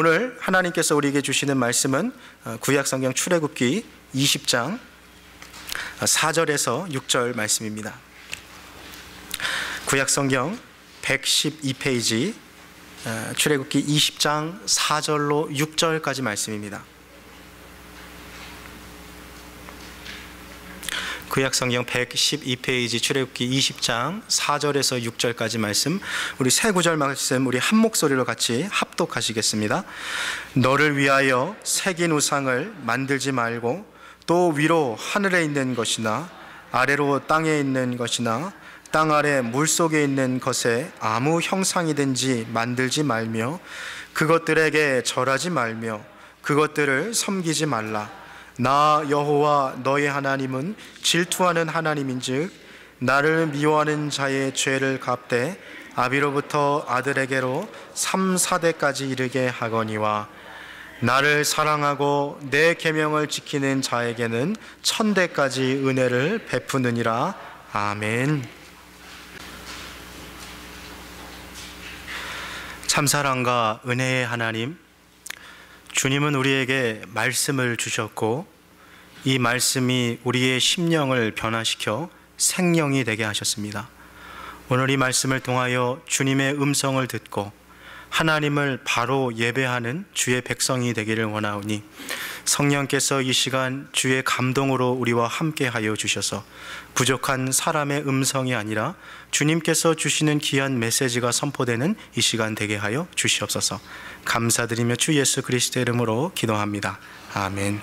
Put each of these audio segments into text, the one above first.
오늘 하나님께서 우리에게 주시는 말씀은 구약성경 출애굽기 20장 4절에서 6절 말씀입니다. 구약성경 112페이지 출애굽기 20장 4절로 6절까지 말씀입니다. 구약성경 112페이지 출애굽기 20장 4절에서 6절까지 말씀, 우리 세 구절 말씀 우리 한 목소리로 같이 합독하시겠습니다. 너를 위하여 새긴 우상을 만들지 말고 또 위로 하늘에 있는 것이나 아래로 땅에 있는 것이나 땅 아래 물속에 있는 것에 아무 형상이든지 만들지 말며 그것들에게 절하지 말며 그것들을 섬기지 말라. 나 여호와 너의 하나님은 질투하는 하나님인즉 나를 미워하는 자의 죄를 갚되 아비로부터 아들에게로 3, 4대까지 이르게 하거니와 나를 사랑하고 내 계명을 지키는 자에게는 1000대까지 은혜를 베푸느니라. 아멘. 참사랑과 은혜의 하나님, 주님은 우리에게 말씀을 주셨고 이 말씀이 우리의 심령을 변화시켜 생명이 되게 하셨습니다. 오늘 이 말씀을 통하여 주님의 음성을 듣고 하나님을 바로 예배하는 주의 백성이 되기를 원하오니 성령께서 이 시간 주의 감동으로 우리와 함께 하여 주셔서 부족한 사람의 음성이 아니라 주님께서 주시는 귀한 메시지가 선포되는 이 시간 되게 하여 주시옵소서. 감사드리며 주 예수 그리스도의 이름으로 기도합니다. 아멘.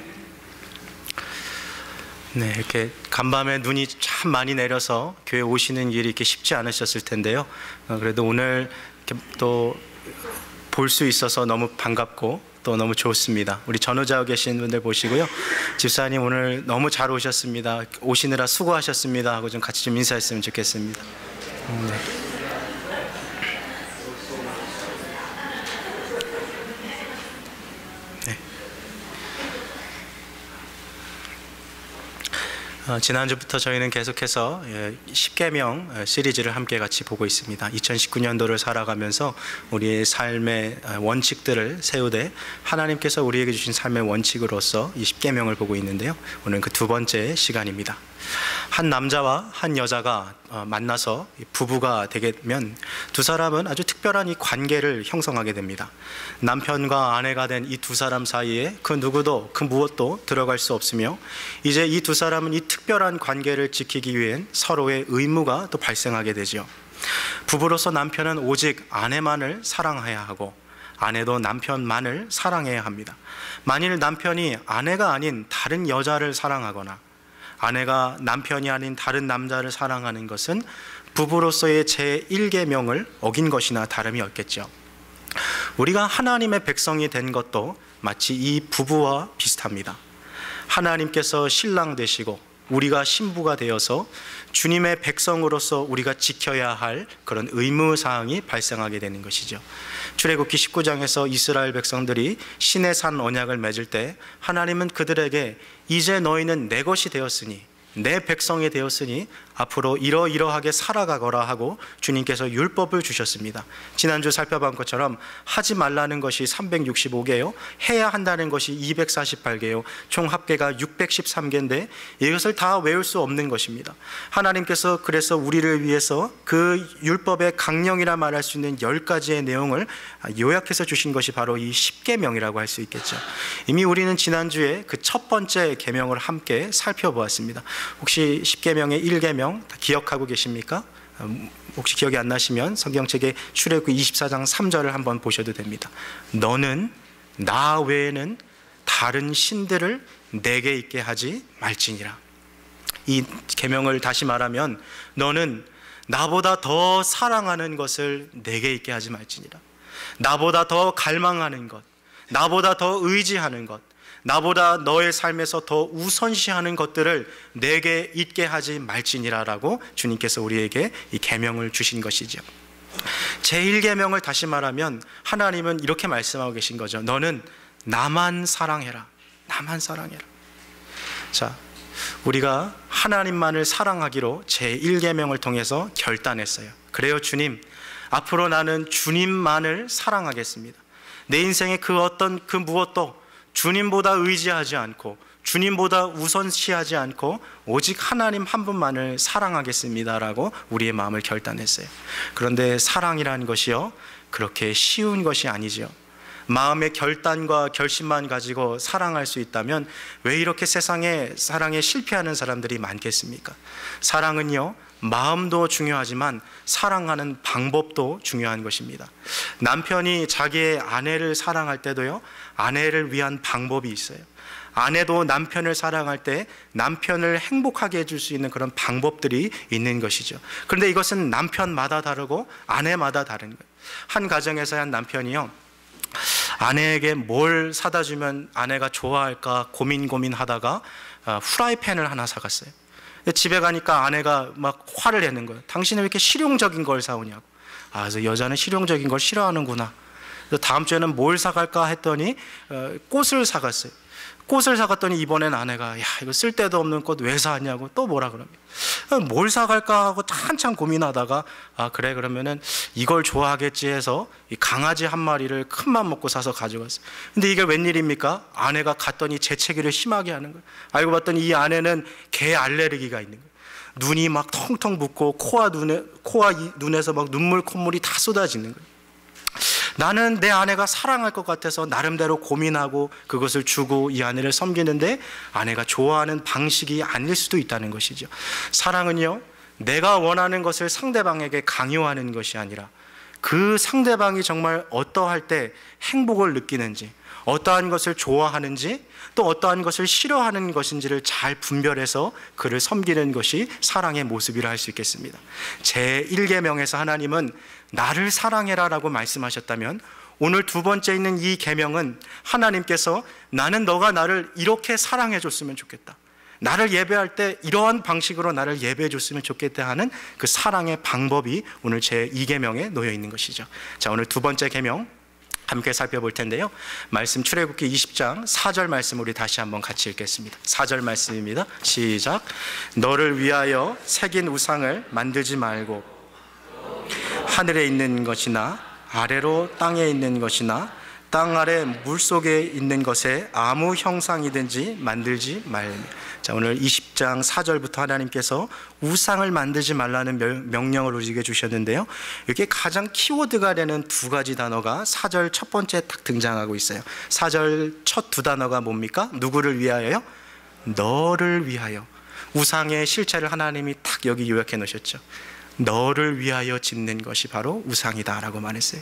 네, 이렇게 간밤에 눈이 참 많이 내려서 교회 오시는 일이 이렇게 쉽지 않으셨을 텐데요. 그래도 오늘 또 볼 수 있어서 너무 반갑고 또 너무 좋습니다. 우리 전후좌우 계신 분들 보시고요. 집사님 오늘 너무 잘 오셨습니다. 오시느라 수고하셨습니다 하고 좀 같이 좀 인사했으면 좋겠습니다. 네. 지난주부터 저희는 계속해서 10계명 시리즈를 함께 같이 보고 있습니다. 2019년도를 살아가면서 우리의 삶의 원칙들을 세우되 하나님께서 우리에게 주신 삶의 원칙으로서 이 10계명을 보고 있는데요. 오늘은 그 두 번째 시간입니다. 한 남자와 한 여자가 만나서 부부가 되게 되면 두 사람은 아주 특별한 이 관계를 형성하게 됩니다. 남편과 아내가 된 이 두 사람 사이에 그 누구도 그 무엇도 들어갈 수 없으며 이제 이 두 사람은 이 특별한 관계를 지키기 위한 서로의 의무가 또 발생하게 되죠. 부부로서 남편은 오직 아내만을 사랑해야 하고 아내도 남편만을 사랑해야 합니다. 만일 남편이 아내가 아닌 다른 여자를 사랑하거나 아내가 남편이 아닌 다른 남자를 사랑하는 것은 부부로서의 제1계명을 어긴 것이나 다름이 없겠죠. 우리가 하나님의 백성이 된 것도 마치 이 부부와 비슷합니다. 하나님께서 신랑 되시고 우리가 신부가 되어서 주님의 백성으로서 우리가 지켜야 할 그런 의무사항이 발생하게 되는 것이죠. 출애굽기 19장에서 이스라엘 백성들이 시내산 언약을 맺을 때 하나님은 그들에게 이제 너희는 내 것이 되었으니 내 백성이 되었으니 앞으로 이러이러하게 살아가거라 하고 주님께서 율법을 주셨습니다. 지난주 살펴본 것처럼 하지 말라는 것이 365개요 해야 한다는 것이 248개요 총 합계가 613개인데 이것을 다 외울 수 없는 것입니다. 하나님께서 그래서 우리를 위해서 그 율법의 강령이라 말할 수 있는 10가지의 내용을 요약해서 주신 것이 바로 이 10계명이라고 할 수 있겠죠. 이미 우리는 지난주에 그 첫 번째 계명을 함께 살펴보았습니다. 혹시 10계명의 1계명 다 기억하고 계십니까? 혹시 기억이 안 나시면 성경책의 출애굽기 24장 3절을 한번 보셔도 됩니다. 너는 나 외에는 다른 신들을 내게 있게 하지 말지니라. 이 계명을 다시 말하면 너는 나보다 더 사랑하는 것을 내게 있게 하지 말지니라. 나보다 더 갈망하는 것, 나보다 더 의지하는 것, 나보다 너의 삶에서 더 우선시하는 것들을 내게 있게 하지 말지니라라고 주님께서 우리에게 이 계명을 주신 것이죠. 제1계명을 다시 말하면 하나님은 이렇게 말씀하고 계신 거죠. 너는 나만 사랑해라. 나만 사랑해라. 자, 우리가 하나님만을 사랑하기로 제1계명을 통해서 결단했어요. 그래요 주님, 앞으로 나는 주님만을 사랑하겠습니다. 내 인생의 그 어떤 그 무엇도 주님보다 의지하지 않고 주님보다 우선시하지 않고 오직 하나님 한 분만을 사랑하겠습니다라고 우리의 마음을 결단했어요. 그런데 사랑이라는 것이요, 그렇게 쉬운 것이 아니지요. 마음의 결단과 결심만 가지고 사랑할 수 있다면 왜 이렇게 세상에 사랑에 실패하는 사람들이 많겠습니까? 사랑은요, 마음도 중요하지만 사랑하는 방법도 중요한 것입니다. 남편이 자기의 아내를 사랑할 때도요, 아내를 위한 방법이 있어요. 아내도 남편을 사랑할 때 남편을 행복하게 해줄 수 있는 그런 방법들이 있는 것이죠. 그런데 이것은 남편마다 다르고 아내마다 다른 거예요. 한 가정에서 한 남편이요, 아내에게 뭘 사다 주면 아내가 좋아할까 고민하다가 후라이팬을 하나 사갔어요. 집에 가니까 아내가 막 화를 내는 거예요. 당신은 왜 이렇게 실용적인 걸 사오냐고. 그래서 여자는 실용적인 걸 싫어하는구나. 그래서 다음 주에는 뭘 사갈까 했더니 꽃을 사갔어요. 꽃을 사갔더니 이번엔 아내가, 야, 이거 쓸데도 없는 꽃 왜 사왔냐고 또 뭐라 그럽니다. 뭘 사갈까 하고 한참 고민하다가, 그래, 그러면은 이걸 좋아하겠지 해서 이 강아지 한 마리를 큰맘 먹고 사서 가져갔어요. 근데 이게 웬일입니까? 아내가 갔더니 재채기를 심하게 하는 거예요. 알고 봤더니 이 아내는 개 알레르기가 있는 거예요. 눈이 막 텅텅 붓고 코와 눈에서 막 눈물 콧물이 다 쏟아지는 거예요. 나는 내 아내가 사랑할 것 같아서 나름대로 고민하고 그것을 주고 이 아내를 섬기는데 아내가 좋아하는 방식이 아닐 수도 있다는 것이죠. 사랑은요, 내가 원하는 것을 상대방에게 강요하는 것이 아니라 그 상대방이 정말 어떠할 때 행복을 느끼는지, 어떠한 것을 좋아하는지, 또 어떠한 것을 싫어하는 것인지를 잘 분별해서 그를 섬기는 것이 사랑의 모습이라 할 수 있겠습니다. 제1계명에서 하나님은 나를 사랑해라 라고 말씀하셨다면, 오늘 두 번째 있는 이 계명은 하나님께서 나는 너가 나를 이렇게 사랑해 줬으면 좋겠다, 나를 예배할 때 이러한 방식으로 나를 예배해 줬으면 좋겠다 하는 그 사랑의 방법이 오늘 제2계명에 놓여 있는 것이죠. 자, 오늘 두 번째 계명 함께 살펴볼 텐데요, 말씀 출애굽기 20장 4절 말씀 우리 다시 한번 같이 읽겠습니다. 4절 말씀입니다. 시작. 너를 위하여 새긴 우상을 만들지 말고 하늘에 있는 것이나 아래로 땅에 있는 것이나 땅 아래 물속에 있는 것에 아무 형상이든지 만들지 말며. 자, 오늘 20장 4절부터 하나님께서 우상을 만들지 말라는 명령을 우리에게 주셨는데요, 이게 가장 키워드가 되는 두 가지 단어가 4절 첫 번째 딱 등장하고 있어요. 4절 첫 두 단어가 뭡니까? 누구를 위하여요? 너를 위하여. 우상의 실체를 하나님이 딱 여기 요약해 놓으셨죠. 너를 위하여 짓는 것이 바로 우상이다 라고 말했어요.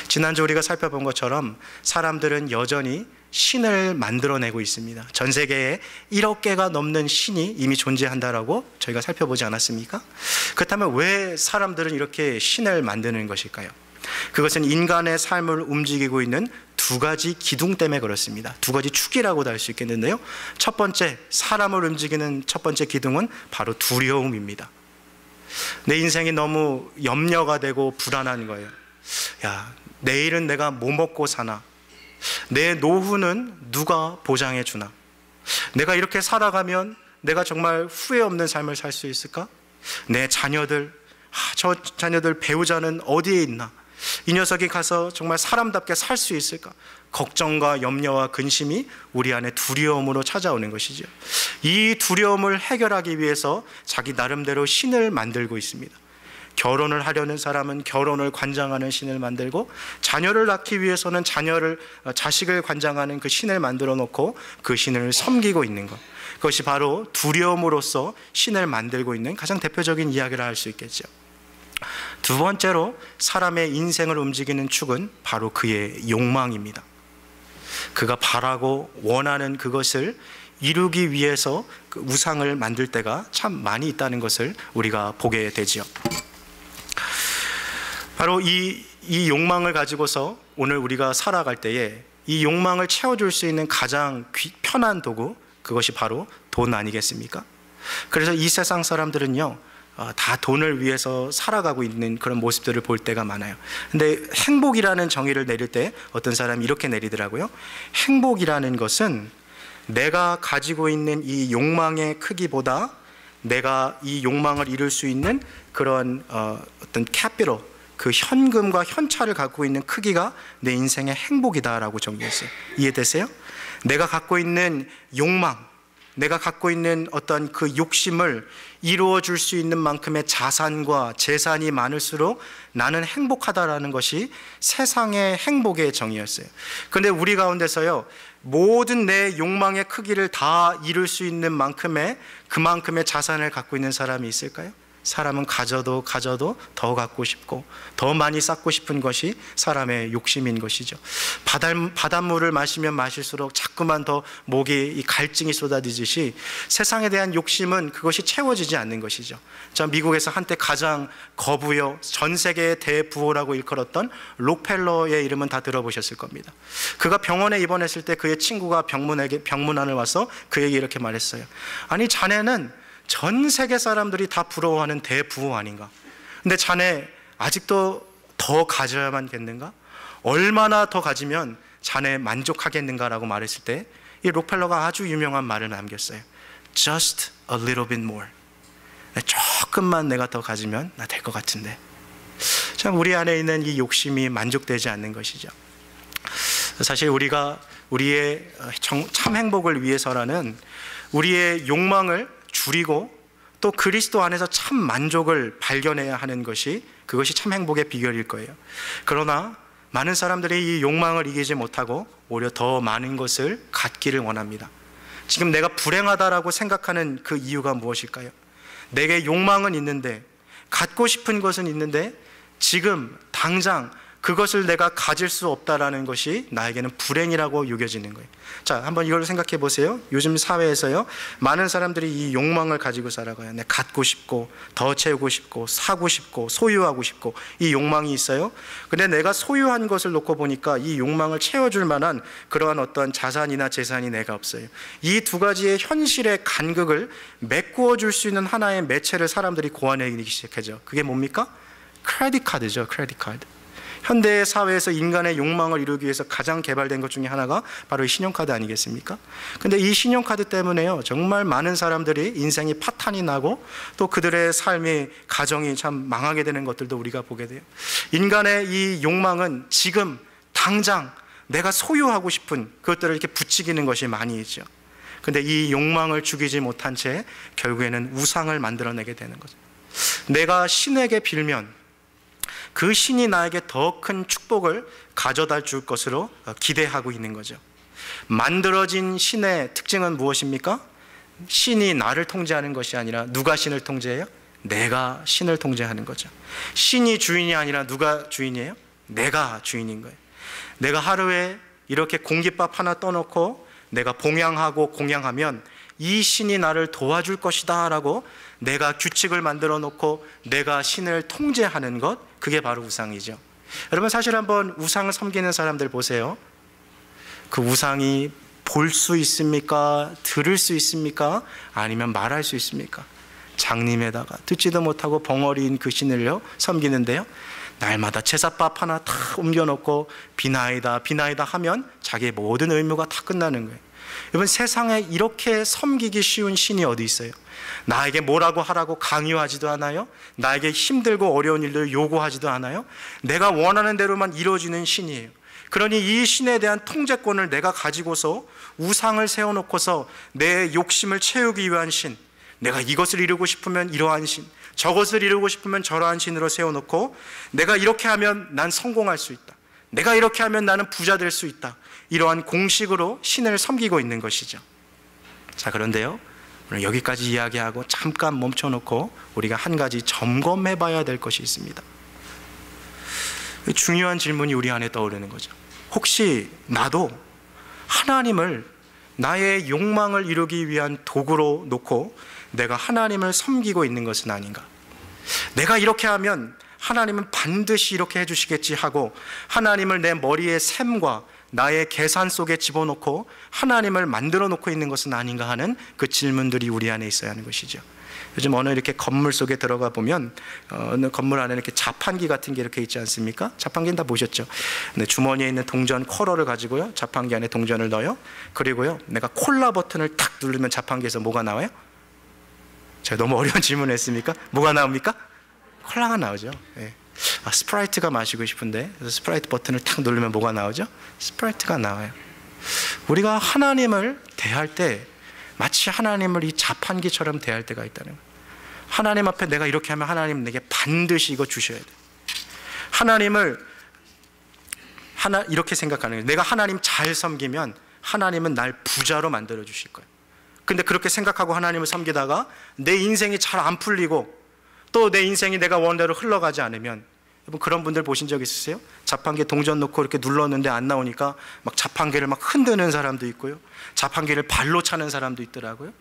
지난주 우리가 살펴본 것처럼 사람들은 여전히 신을 만들어내고 있습니다. 전 세계에 1억 개가 넘는 신이 이미 존재한다라고 저희가 살펴보지 않았습니까? 그렇다면 왜 사람들은 이렇게 신을 만드는 것일까요? 그것은 인간의 삶을 움직이고 있는 두 가지 기둥 때문에 그렇습니다. 두 가지 축이라고도 할 수 있겠는데요, 첫 번째, 사람을 움직이는 첫 번째 기둥은 바로 두려움입니다. 내 인생이 너무 염려가 되고 불안한 거예요. 야, 내일은 내가 뭐 먹고 사나? 내 노후는 누가 보장해 주나? 내가 이렇게 살아가면 내가 정말 후회 없는 삶을 살 수 있을까? 내 자녀들, 저 자녀들 배우자는 어디에 있나? 이 녀석이 가서 정말 사람답게 살 수 있을까? 걱정과 염려와 근심이 우리 안에 두려움으로 찾아오는 것이죠. 이 두려움을 해결하기 위해서 자기 나름대로 신을 만들고 있습니다. 결혼을 하려는 사람은 결혼을 관장하는 신을 만들고, 자녀를 낳기 위해서는 자식을 관장하는 그 신을 만들어 놓고 그 신을 섬기고 있는 것, 그것이 바로 두려움으로써 신을 만들고 있는 가장 대표적인 이야기를 할 수 있겠죠. 두 번째로 사람의 인생을 움직이는 축은 바로 그의 욕망입니다. 그가 바라고 원하는 그것을 이루기 위해서 그 우상을 만들 때가 참 많이 있다는 것을 우리가 보게 되지요. 바로 이 욕망을 가지고서 오늘 우리가 살아갈 때에 이 욕망을 채워줄 수 있는 가장 편한 도구, 그것이 바로 돈 아니겠습니까? 그래서 이 세상 사람들은요, 다 돈을 위해서 살아가고 있는 그런 모습들을 볼 때가 많아요. 근데 행복이라는 정의를 내릴 때 어떤 사람이 이렇게 내리더라고요. 행복이라는 것은 내가 가지고 있는 이 욕망의 크기보다 내가 이 욕망을 이룰 수 있는 그런 어떤 캐피털, 그 현금과 현찰을 갖고 있는 크기가 내 인생의 행복이다라고 정리했어요. 이해되세요? 내가 갖고 있는 욕망, 내가 갖고 있는 어떤 그 욕심을 이루어 줄 수 있는 만큼의 자산과 재산이 많을수록 나는 행복하다라는 것이 세상의 행복의 정의였어요. 그런데 우리 가운데서요, 모든 내 욕망의 크기를 다 이룰 수 있는 만큼의 그만큼의 자산을 갖고 있는 사람이 있을까요? 사람은 가져도 더 갖고 싶고 더 많이 쌓고 싶은 것이 사람의 욕심인 것이죠. 바닷물을 마시면 마실수록 자꾸만 더 목에 이 갈증이 쏟아지듯이 세상에 대한 욕심은 그것이 채워지지 않는 것이죠. 자, 미국에서 한때 가장 거부요, 전 세계의 대부호라고 일컬었던 록펠러의 이름은 다 들어보셨을 겁니다. 그가 병원에 입원했을 때 그의 친구가 병문안을 와서 그에게 이렇게 말했어요. 아니, 자네는 전 세계 사람들이 다 부러워하는 대부호 아닌가? 근데 자네 아직도 더 가져야만겠는가? 얼마나 더 가지면 자네 만족하겠는가라고 말했을 때 이 록펠러가 아주 유명한 말을 남겼어요. Just a little bit more. 조금만 내가 더 가지면 나 될 것 같은데. 참, 우리 안에 있는 이 욕심이 만족되지 않는 것이죠. 사실 우리가 우리의 참 행복을 위해서라는 우리의 욕망을 줄이고 또 그리스도 안에서 참 만족을 발견해야 하는 것이, 그것이 참 행복의 비결일 거예요. 그러나 많은 사람들이 이 욕망을 이기지 못하고 오히려 더 많은 것을 갖기를 원합니다. 지금 내가 불행하다라고 생각하는 그 이유가 무엇일까요? 내게 욕망은 있는데, 갖고 싶은 것은 있는데 지금 당장 그것을 내가 가질 수 없다라는 것이 나에게는 불행이라고 여겨지는 거예요. 자, 한번 이걸 생각해 보세요. 요즘 사회에서요, 많은 사람들이 이 욕망을 가지고 살아가요. 내가 갖고 싶고 더 채우고 싶고 사고 싶고 소유하고 싶고 이 욕망이 있어요. 근데 내가 소유한 것을 놓고 보니까 이 욕망을 채워줄 만한 그러한 어떤 자산이나 재산이 내가 없어요. 이 두 가지의 현실의 간극을 메꾸어 줄 수 있는 하나의 매체를 사람들이 고안하기 시작하죠. 그게 뭡니까? 크레딧 카드죠. 크레딧 카드. 현대 사회에서 인간의 욕망을 이루기 위해서 가장 개발된 것 중에 하나가 바로 이 신용카드 아니겠습니까? 근데 이 신용카드 때문에요, 정말 많은 사람들이 인생이 파탄이 나고 또 그들의 삶이, 가정이 참 망하게 되는 것들도 우리가 보게 돼요. 인간의 이 욕망은 지금 당장 내가 소유하고 싶은 그것들을 이렇게 부추기는 것이 많이 있죠. 근데 이 욕망을 죽이지 못한 채 결국에는 우상을 만들어내게 되는 거죠. 내가 신에게 빌면 그 신이 나에게 더 큰 축복을 가져다 줄 것으로 기대하고 있는 거죠. 만들어진 신의 특징은 무엇입니까? 신이 나를 통제하는 것이 아니라 누가 신을 통제해요? 내가 신을 통제하는 거죠. 신이 주인이 아니라 누가 주인이에요? 내가 주인인 거예요. 내가 하루에 이렇게 공깃밥 하나 떠놓고 내가 봉양하고 공양하면 이 신이 나를 도와줄 것이다 라고 내가 규칙을 만들어 놓고 내가 신을 통제하는 것, 그게 바로 우상이죠. 여러분, 사실 한번 우상을 섬기는 사람들 보세요. 그 우상이 볼 수 있습니까? 들을 수 있습니까? 아니면 말할 수 있습니까? 장님에다가 듣지도 못하고 벙어리인 그 신을요 섬기는데요, 날마다 제사밥 하나 다 옮겨놓고 비나이다 비나이다 하면 자기의 모든 의무가 다 끝나는 거예요. 여러분, 세상에 이렇게 섬기기 쉬운 신이 어디 있어요? 나에게 뭐라고 하라고 강요하지도 않아요. 나에게 힘들고 어려운 일을 요구하지도 않아요. 내가 원하는 대로만 이루어지는 신이에요. 그러니 이 신에 대한 통제권을 내가 가지고서 우상을 세워놓고서 내 욕심을 채우기 위한 신, 내가 이것을 이루고 싶으면 이러한 신, 저것을 이루고 싶으면 저러한 신으로 세워놓고 내가 이렇게 하면 난 성공할 수 있다, 내가 이렇게 하면 나는 부자 될 수 있다, 이러한 공식으로 신을 섬기고 있는 것이죠. 자, 그런데요, 오늘 여기까지 이야기하고 잠깐 멈춰놓고 우리가 한 가지 점검해 봐야 될 것이 있습니다. 중요한 질문이 우리 안에 떠오르는 거죠. 혹시 나도 하나님을 나의 욕망을 이루기 위한 도구로 놓고 내가 하나님을 섬기고 있는 것은 아닌가? 내가 이렇게 하면 하나님은 반드시 이렇게 해주시겠지 하고 하나님을 내 머리의 셈과 나의 계산 속에 집어넣고 하나님을 만들어 놓고 있는 것은 아닌가 하는 그 질문들이 우리 안에 있어야 하는 것이죠. 요즘 어느 이렇게 건물 속에 들어가 보면 어느 건물 안에 이렇게 자판기 같은 게 이렇게 있지 않습니까? 자판기는 다 보셨죠? 네, 주머니에 있는 동전 쿼러를 가지고요, 자판기 안에 동전을 넣어요. 그리고요, 내가 콜라 버튼을 탁 누르면 자판기에서 뭐가 나와요? 제가 너무 어려운 질문을 했습니까? 뭐가 나옵니까? 콜라가 나오죠. 네. 스프라이트가 마시고 싶은데, 그래서 스프라이트 버튼을 탁 누르면 뭐가 나오죠? 스프라이트가 나와요. 우리가 하나님을 대할 때 마치 하나님을 이 자판기처럼 대할 때가 있다는 거예요. 하나님 앞에 내가 이렇게 하면 하나님 내게 반드시 이거 주셔야 돼요. 하나님을 이렇게 생각하는 거예요. 내가 하나님 잘 섬기면 하나님은 날 부자로 만들어 주실 거예요. 근데 그렇게 생각하고 하나님을 섬기다가 내 인생이 잘 안 풀리고 또 내 인생이 내가 원대로 흘러가지 않으면, 여러분 그런 분들 보신 적 있으세요? 자판기에 동전 넣고 이렇게 눌렀는데 안 나오니까 막 자판기를 막 흔드는 사람도 있고요, 자판기를 발로 차는 사람도 있더라고요.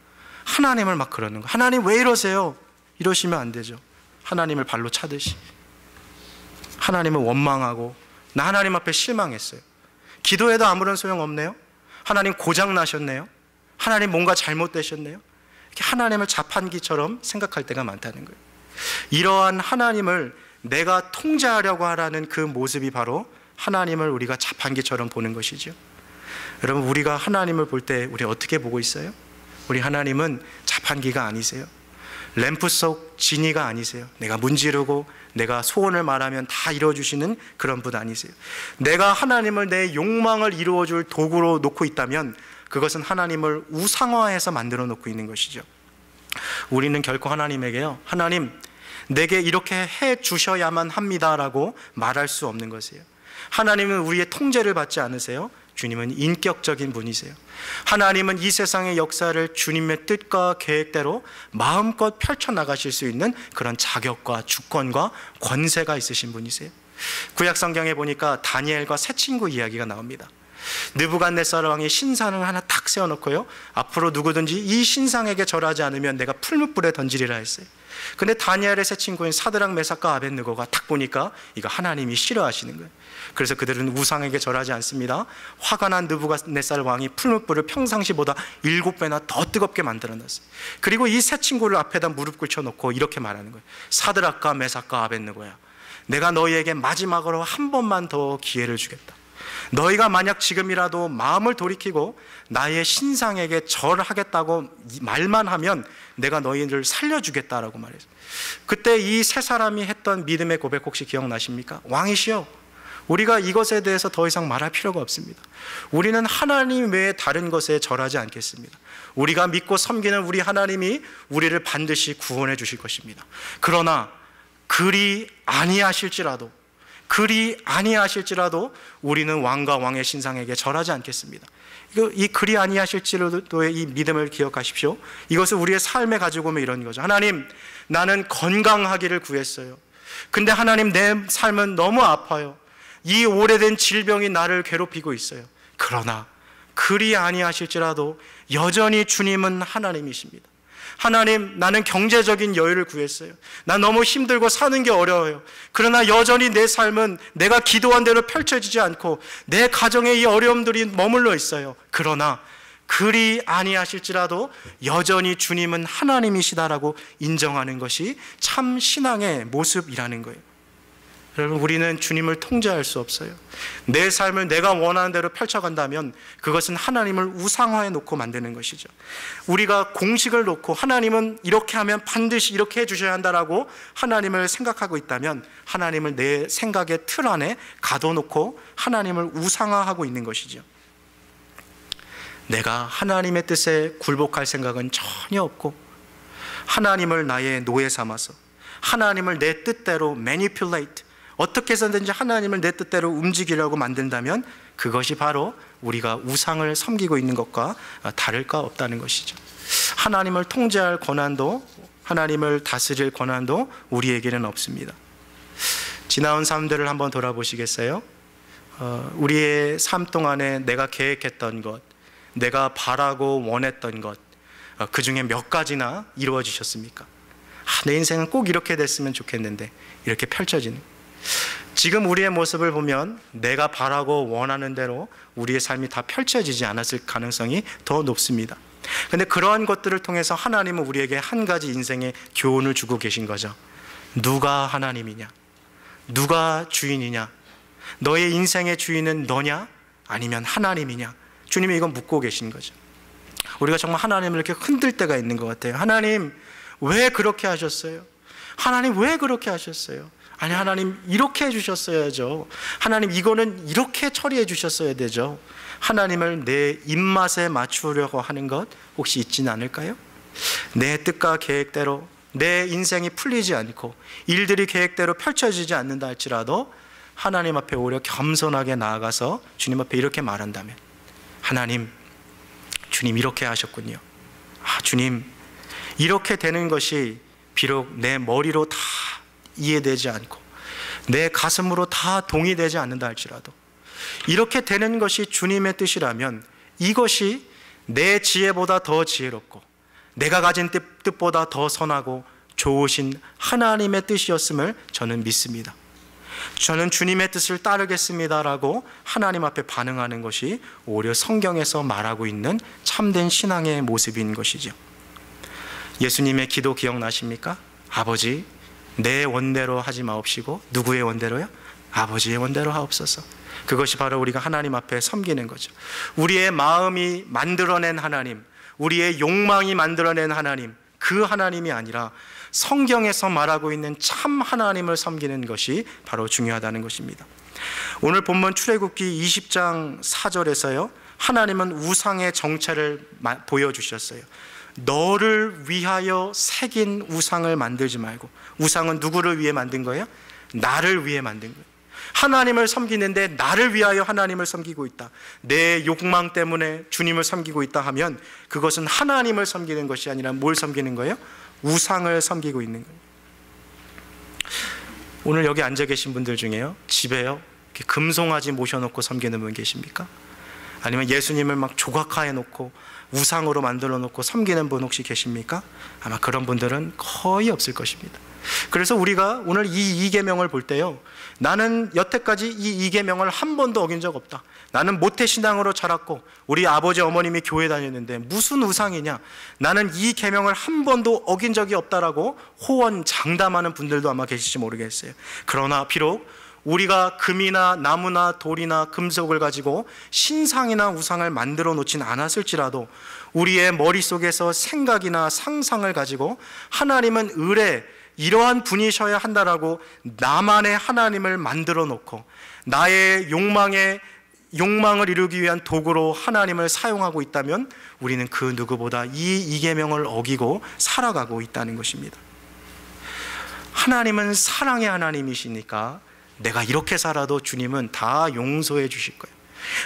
하나님을 막 그러는 거예요. 하나님 왜 이러세요? 이러시면 안 되죠. 하나님을 발로 차듯이 하나님을 원망하고, 나 하나님 앞에 실망했어요. 기도해도 아무런 소용 없네요. 하나님 고장 나셨네요. 하나님 뭔가 잘못되셨네요. 이렇게 하나님을 자판기처럼 생각할 때가 많다는 거예요. 이러한 하나님을 내가 통제하려고 하라는 그 모습이 바로 하나님을 우리가 자판기처럼 보는 것이죠. 여러분, 우리가 하나님을 볼 때 우리 어떻게 보고 있어요? 우리 하나님은 자판기가 아니세요. 램프 속 지니가 아니세요. 내가 문지르고 내가 소원을 말하면 다 이루어주시는 그런 분 아니세요. 내가 하나님을 내 욕망을 이루어줄 도구로 놓고 있다면 그것은 하나님을 우상화해서 만들어 놓고 있는 것이죠. 우리는 결코 하나님에게요, 하나님 내게 이렇게 해 주셔야만 합니다라고 말할 수 없는 것이에요. 하나님은 우리의 통제를 받지 않으세요. 주님은 인격적인 분이세요. 하나님은 이 세상의 역사를 주님의 뜻과 계획대로 마음껏 펼쳐나가실 수 있는 그런 자격과 주권과 권세가 있으신 분이세요. 구약 성경에 보니까 다니엘과 세 친구 이야기가 나옵니다. 느부갓네살 왕이 신상을 하나 딱 세워놓고요, 앞으로 누구든지 이 신상에게 절하지 않으면 내가 풀무불에 던지리라 했어요. 근데 다니엘의 세 친구인 사드락, 메삭과 아벳느고가 딱 보니까 이거 하나님이 싫어하시는 거예요. 그래서 그들은 우상에게 절하지 않습니다. 화가 난 느부갓네살 왕이 풀무불을 평상시보다 7배나 더 뜨겁게 만들어놨어요. 그리고 이 세 친구를 앞에다 무릎 꿇혀놓고 이렇게 말하는 거예요. 사드락과 메삭과 아벳느고야, 내가 너희에게 마지막으로 한 번만 더 기회를 주겠다. 너희가 만약 지금이라도 마음을 돌이키고 나의 신상에게 절하겠다고 말만 하면 내가 너희를 살려주겠다라고 말했어요. 그때 이 세 사람이 했던 믿음의 고백 혹시 기억나십니까? 왕이시여, 우리가 이것에 대해서 더 이상 말할 필요가 없습니다. 우리는 하나님 외에 다른 것에 절하지 않겠습니다. 우리가 믿고 섬기는 우리 하나님이 우리를 반드시 구원해 주실 것입니다. 그러나 그리 아니하실지라도 우리는 왕과 왕의 신상에게 절하지 않겠습니다. 이 그리 아니하실지라도의 이 믿음을 기억하십시오. 이것을 우리의 삶에 가지고 오면 이런 거죠. 하나님, 나는 건강하기를 구했어요. 근데 하나님, 내 삶은 너무 아파요. 이 오래된 질병이 나를 괴롭히고 있어요. 그러나 그리 아니하실지라도 여전히 주님은 하나님이십니다. 하나님, 나는 경제적인 여유를 구했어요. 난 너무 힘들고 사는 게 어려워요. 그러나 여전히 내 삶은 내가 기도한 대로 펼쳐지지 않고 내 가정에 이 어려움들이 머물러 있어요. 그러나 그리 아니하실지라도 여전히 주님은 하나님이시다라고 인정하는 것이 참 신앙의 모습이라는 거예요. 여러분, 우리는 주님을 통제할 수 없어요. 내 삶을 내가 원하는 대로 펼쳐간다면 그것은 하나님을 우상화해 놓고 만드는 것이죠. 우리가 공식을 놓고 하나님은 이렇게 하면 반드시 이렇게 해주셔야 한다라고 하나님을 생각하고 있다면 하나님을 내 생각의 틀 안에 가둬놓고 하나님을 우상화하고 있는 것이죠. 내가 하나님의 뜻에 굴복할 생각은 전혀 없고 하나님을 나의 노예 삼아서 하나님을 내 뜻대로 manipulate, 어떻게 해서든지 하나님을 내 뜻대로 움직이려고 만든다면 그것이 바로 우리가 우상을 섬기고 있는 것과 다를 바 없다는 것이죠. 하나님을 통제할 권한도, 하나님을 다스릴 권한도 우리에게는 없습니다. 지나온 삶들을 한번 돌아보시겠어요? 우리의 삶 동안에 내가 계획했던 것, 내가 바라고 원했던 것, 그 중에 몇 가지나 이루어지셨습니까? 내 인생은 꼭 이렇게 됐으면 좋겠는데, 이렇게 펼쳐지는. 지금 우리의 모습을 보면 내가 바라고 원하는 대로 우리의 삶이 다 펼쳐지지 않았을 가능성이 더 높습니다. 그런데 그러한 것들을 통해서 하나님은 우리에게 한 가지 인생의 교훈을 주고 계신 거죠. 누가 하나님이냐? 누가 주인이냐? 너의 인생의 주인은 너냐? 아니면 하나님이냐? 주님이 이건 묻고 계신 거죠. 우리가 정말 하나님을 이렇게 흔들 때가 있는 것 같아요. 하나님, 왜 그렇게 하셨어요? 하나님, 왜 그렇게 하셨어요? 아니, 하나님 이렇게 해주셨어야죠. 하나님 이거는 이렇게 처리해 주셨어야 되죠. 하나님을 내 입맛에 맞추려고 하는 것 혹시 있지는 않을까요? 내 뜻과 계획대로 내 인생이 풀리지 않고 일들이 계획대로 펼쳐지지 않는다 할지라도 하나님 앞에 오히려 겸손하게 나아가서 주님 앞에 이렇게 말한다면, 하나님, 주님 이렇게 하셨군요. 주님, 이렇게 되는 것이 비록 내 머리로 다 이해되지 않고 내 가슴으로 다 동의되지 않는다 할지라도 이렇게 되는 것이 주님의 뜻이라면 이것이 내 지혜보다 더 지혜롭고 내가 가진 뜻보다 더 선하고 좋으신 하나님의 뜻이었음을 저는 믿습니다. 저는 주님의 뜻을 따르겠습니다라고 하나님 앞에 반응하는 것이 오히려 성경에서 말하고 있는 참된 신앙의 모습인 것이죠. 예수님의 기도 기억나십니까? 아버지, 내 원대로 하지 마옵시고 누구의 원대로요? 아버지의 원대로 하옵소서. 그것이 바로 우리가 하나님 앞에 섬기는 거죠. 우리의 마음이 만들어낸 하나님, 우리의 욕망이 만들어낸 하나님, 그 하나님이 아니라 성경에서 말하고 있는 참 하나님을 섬기는 것이 바로 중요하다는 것입니다. 오늘 본문 출애굽기 20장 4절에서요, 하나님은 우상의 정체를 보여주셨어요. 너를 위하여 새긴 우상을 만들지 말고. 우상은 누구를 위해 만든 거예요? 나를 위해 만든 거예요. 하나님을 섬기는데 나를 위하여 하나님을 섬기고 있다, 내 욕망 때문에 주님을 섬기고 있다 하면 그것은 하나님을 섬기는 것이 아니라 뭘 섬기는 거예요? 우상을 섬기고 있는 거예요. 오늘 여기 앉아 계신 분들 중에요, 집에요 이렇게 금송아지 모셔놓고 섬기는 분 계십니까? 아니면 예수님을 막 조각화해 놓고 우상으로 만들어 놓고 섬기는 분 혹시 계십니까? 아마 그런 분들은 거의 없을 것입니다. 그래서 우리가 오늘 이 2계명을 볼 때요, 나는 여태까지 이 2계명을 한 번도 어긴 적 없다, 나는 모태신앙으로 자랐고 우리 아버지 어머님이 교회 다녔는데 무슨 우상이냐, 나는 이 계명을 한 번도 어긴 적이 없다라고 호언장담하는 분들도 아마 계실지 모르겠어요. 그러나 비록 우리가 금이나 나무나 돌이나 금속을 가지고 신상이나 우상을 만들어 놓진 않았을지라도 우리의 머릿속에서 생각이나 상상을 가지고 하나님은 의뢰 이러한 분이셔야 한다라고 나만의 하나님을 만들어 놓고 나의 욕망을 이루기 위한 도구로 하나님을 사용하고 있다면 우리는 그 누구보다 이 2계명을 어기고 살아가고 있다는 것입니다. 하나님은 사랑의 하나님이시니까 내가 이렇게 살아도 주님은 다 용서해 주실 거예요.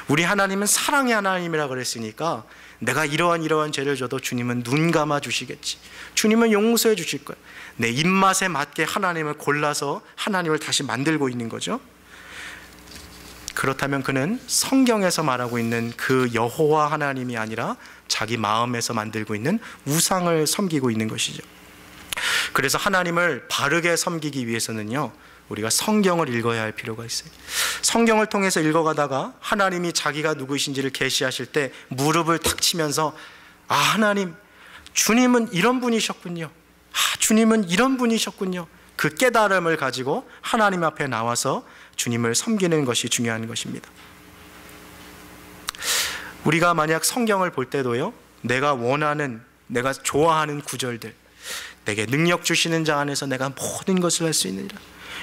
우리 하나님은 사랑의 하나님이라 그랬으니까 내가 이러한 죄를 져도 주님은 눈 감아 주시겠지, 주님은 용서해 주실 거예요. 내 입맛에 맞게 하나님을 골라서 하나님을 다시 만들고 있는 거죠. 그렇다면 그는 성경에서 말하고 있는 그 여호와 하나님이 아니라 자기 마음에서 만들고 있는 우상을 섬기고 있는 것이죠. 그래서 하나님을 바르게 섬기기 위해서는요, 우리가 성경을 읽어야 할 필요가 있어요. 성경을 통해서 읽어가다가 하나님이 자기가 누구이신지를 계시하실 때 무릎을 탁 치면서 하나님, 주님은 이런 분이셨군요, 주님은 이런 분이셨군요, 그 깨달음을 가지고 하나님 앞에 나와서 주님을 섬기는 것이 중요한 것입니다. 우리가 만약 성경을 볼 때도요, 내가 원하는, 내가 좋아하는 구절들, 내게 능력 주시는 자 안에서 내가 모든 것을 할 수 있느니라,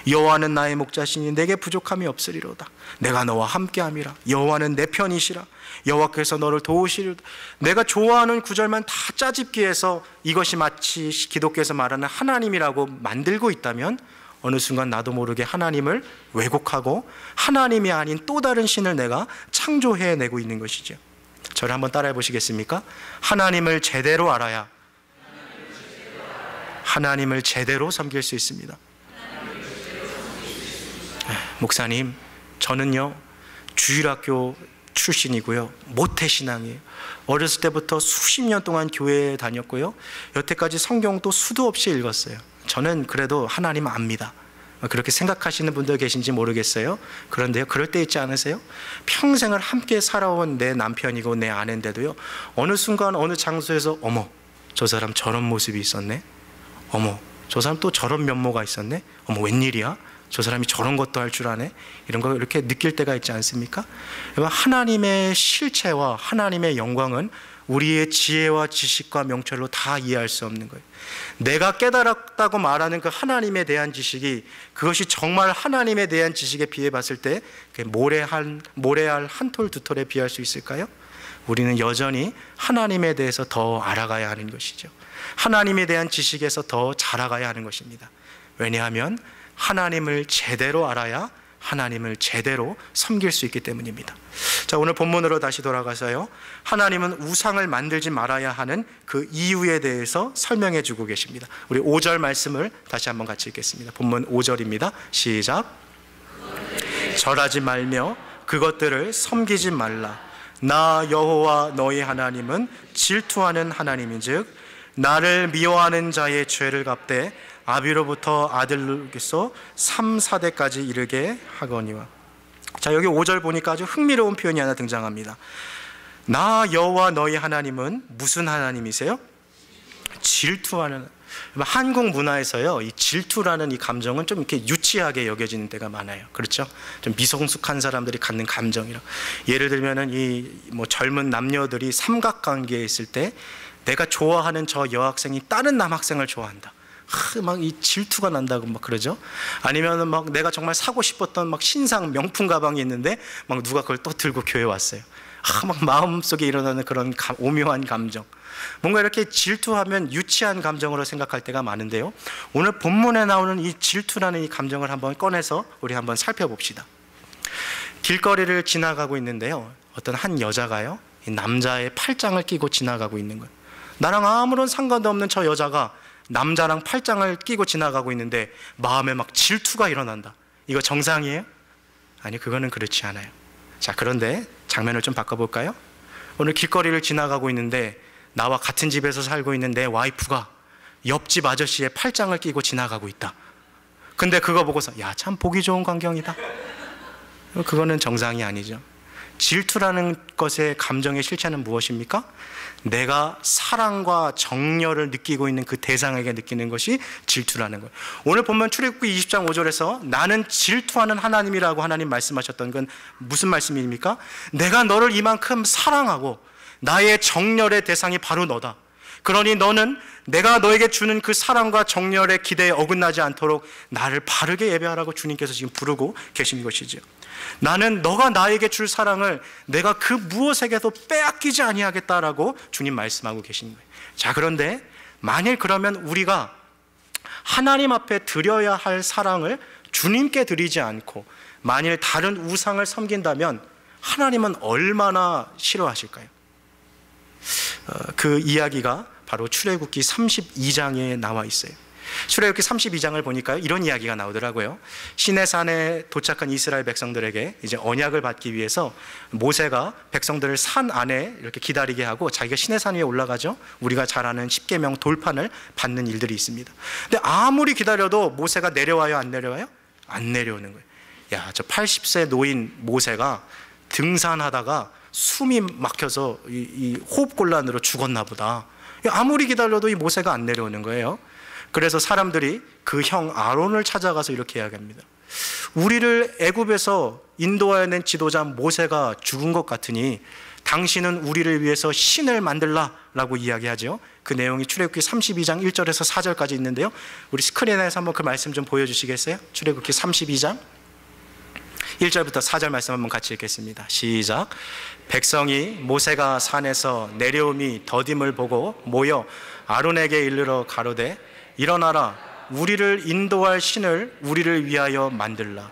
여호와는 나의 목자시니 내게 부족함이 없으리로다, 내가 너와 함께함이라, 여호와는 내 편이시라, 여호와께서 너를 도우시리로다. 내가 좋아하는 구절만 다 짜집기 해서 이것이 마치 기독교에서 말하는 하나님이라고 만들고 있다면 어느 순간 나도 모르게 하나님을 왜곡하고 하나님이 아닌 또 다른 신을 내가 창조해내고 있는 것이죠. 저를 한번 따라해 보시겠습니까? 하나님을 제대로 알아야 하나님을 제대로 섬길 수 있습니다. 목사님, 저는요 주일학교 출신이고요, 모태신앙이에요. 어렸을 때부터 수십 년 동안 교회에 다녔고요, 여태까지 성경도 수도 없이 읽었어요. 저는 그래도 하나님 압니다. 그렇게 생각하시는 분들 계신지 모르겠어요. 그런데요, 그럴 때 있지 않으세요? 평생을 함께 살아온 내 남편이고 내 아내인데도요, 어느 순간 어느 장소에서 어머, 저 사람 저런 모습이 있었네, 어머, 저 사람 또 저런 면모가 있었네, 어머, 웬일이야, 저 사람이 저런 것도 할 줄 아네, 이런 거 이렇게 느낄 때가 있지 않습니까? 하나님의 실체와 하나님의 영광은 우리의 지혜와 지식과 명철로 다 이해할 수 없는 거예요. 내가 깨달았다고 말하는 그 하나님에 대한 지식이, 그것이 정말 하나님에 대한 지식에 비해 봤을 때 모래알 한 톨 두 톨에 비할 수 있을까요? 우리는 여전히 하나님에 대해서 더 알아가야 하는 것이죠. 하나님에 대한 지식에서 더 자라가야 하는 것입니다. 왜냐하면 하나님을 제대로 알아야 하나님을 제대로 섬길 수 있기 때문입니다. 자, 오늘 본문으로 다시 돌아가서요, 하나님은 우상을 만들지 말아야 하는 그 이유에 대해서 설명해 주고 계십니다. 우리 5절 말씀을 다시 한번 같이 읽겠습니다. 본문 5절입니다. 시작. 절하지 말며 그것들을 섬기지 말라. 나 여호와 너희 하나님은 질투하는 하나님인즉 나를 미워하는 자의 죄를 갚되 아비로부터 아들로서 3, 4대까지 이르게 하거니와. 자, 여기 5절 보니까 아주 흥미로운 표현이 하나 등장합니다. 나 여호와 너희 하나님은 무슨 하나님이세요? 질투하는. 한국 문화에서요, 이 질투라는 이 감정은 좀 이렇게 유치하게 여겨지는 때가 많아요. 그렇죠? 좀 미성숙한 사람들이 갖는 감정이라. 예를 들면은 이 젊은 남녀들이 삼각관계에 있을 때 내가 좋아하는 저 여학생이 다른 남학생을 좋아한다. 막 이 질투가 난다고 막 그러죠. 아니면은 막 내가 정말 사고 싶었던 막 신상 명품 가방이 있는데 막 누가 그걸 또 들고 교회 왔어요. 막 마음속에 일어나는 그런 오묘한 감정. 뭔가 이렇게 질투하면 유치한 감정으로 생각할 때가 많은데요, 오늘 본문에 나오는 이 질투라는 이 감정을 한번 꺼내서 우리 한번 살펴봅시다. 길거리를 지나가고 있는데요, 어떤 한 여자가요, 이 남자의 팔짱을 끼고 지나가고 있는 거예요. 나랑 아무런 상관도 없는 저 여자가 남자랑 팔짱을 끼고 지나가고 있는데 마음에 막 질투가 일어난다. 이거 정상이에요? 아니, 그거는 그렇지 않아요. 자, 그런데 장면을 좀 바꿔볼까요? 오늘 길거리를 지나가고 있는데 나와 같은 집에서 살고 있는 내 와이프가 옆집 아저씨의 팔짱을 끼고 지나가고 있다. 근데 그거 보고서 야, 참 보기 좋은 광경이다. 그거는 정상이 아니죠. 질투라는 것의 감정의 실체는 무엇입니까? 내가 사랑과 정열을 느끼고 있는 그 대상에게 느끼는 것이 질투라는 거예요. 오늘 보면 출애굽기 20장 5절에서 나는 질투하는 하나님이라고 하나님 말씀하셨던 건 무슨 말씀입니까? 내가 너를 이만큼 사랑하고 나의 정열의 대상이 바로 너다. 그러니 너는 내가 너에게 주는 그 사랑과 정열의 기대에 어긋나지 않도록 나를 바르게 예배하라고 주님께서 지금 부르고 계신 것이죠. 나는 너가 나에게 줄 사랑을 내가 그 무엇에게도 빼앗기지 아니하겠다라고 주님 말씀하고 계신 거예요. 자, 그런데 만일 그러면 우리가 하나님 앞에 드려야 할 사랑을 주님께 드리지 않고 만일 다른 우상을 섬긴다면 하나님은 얼마나 싫어하실까요? 그 이야기가 바로 출애굽기 32장에 나와 있어요. 출애굽기 32장을 보니까 이런 이야기가 나오더라고요. 시내산에 도착한 이스라엘 백성들에게 이제 언약을 받기 위해서 모세가 백성들을 산 안에 이렇게 기다리게 하고 자기가 시내산 위에 올라가죠. 우리가 잘 아는 십계명 돌판을 받는 일들이 있습니다. 근데 아무리 기다려도 모세가 내려와요, 안 내려와요? 안 내려오는 거예요. 야, 저 80세 노인 모세가 등산하다가 숨이 막혀서 이 호흡곤란으로 죽었나 보다. 아무리 기다려도 이 모세가 안 내려오는 거예요. 그래서 사람들이 그 형 아론을 찾아가서 이렇게 이야기합니다. 우리를 애굽에서 인도하여낸 지도자 모세가 죽은 것 같으니 당신은 우리를 위해서 신을 만들라라고 이야기하죠. 그 내용이 출애굽기 32장 1절에서 4절까지 있는데요, 우리 스크린에서 한번 그 말씀 좀 보여주시겠어요? 출애굽기 32장 1절부터 4절 말씀 한번 같이 읽겠습니다. 시작. 백성이 모세가 산에서 내려옴이 더딤을 보고 모여 아론에게 이르러 가로되 일어나라, 우리를 인도할 신을 우리를 위하여 만들라.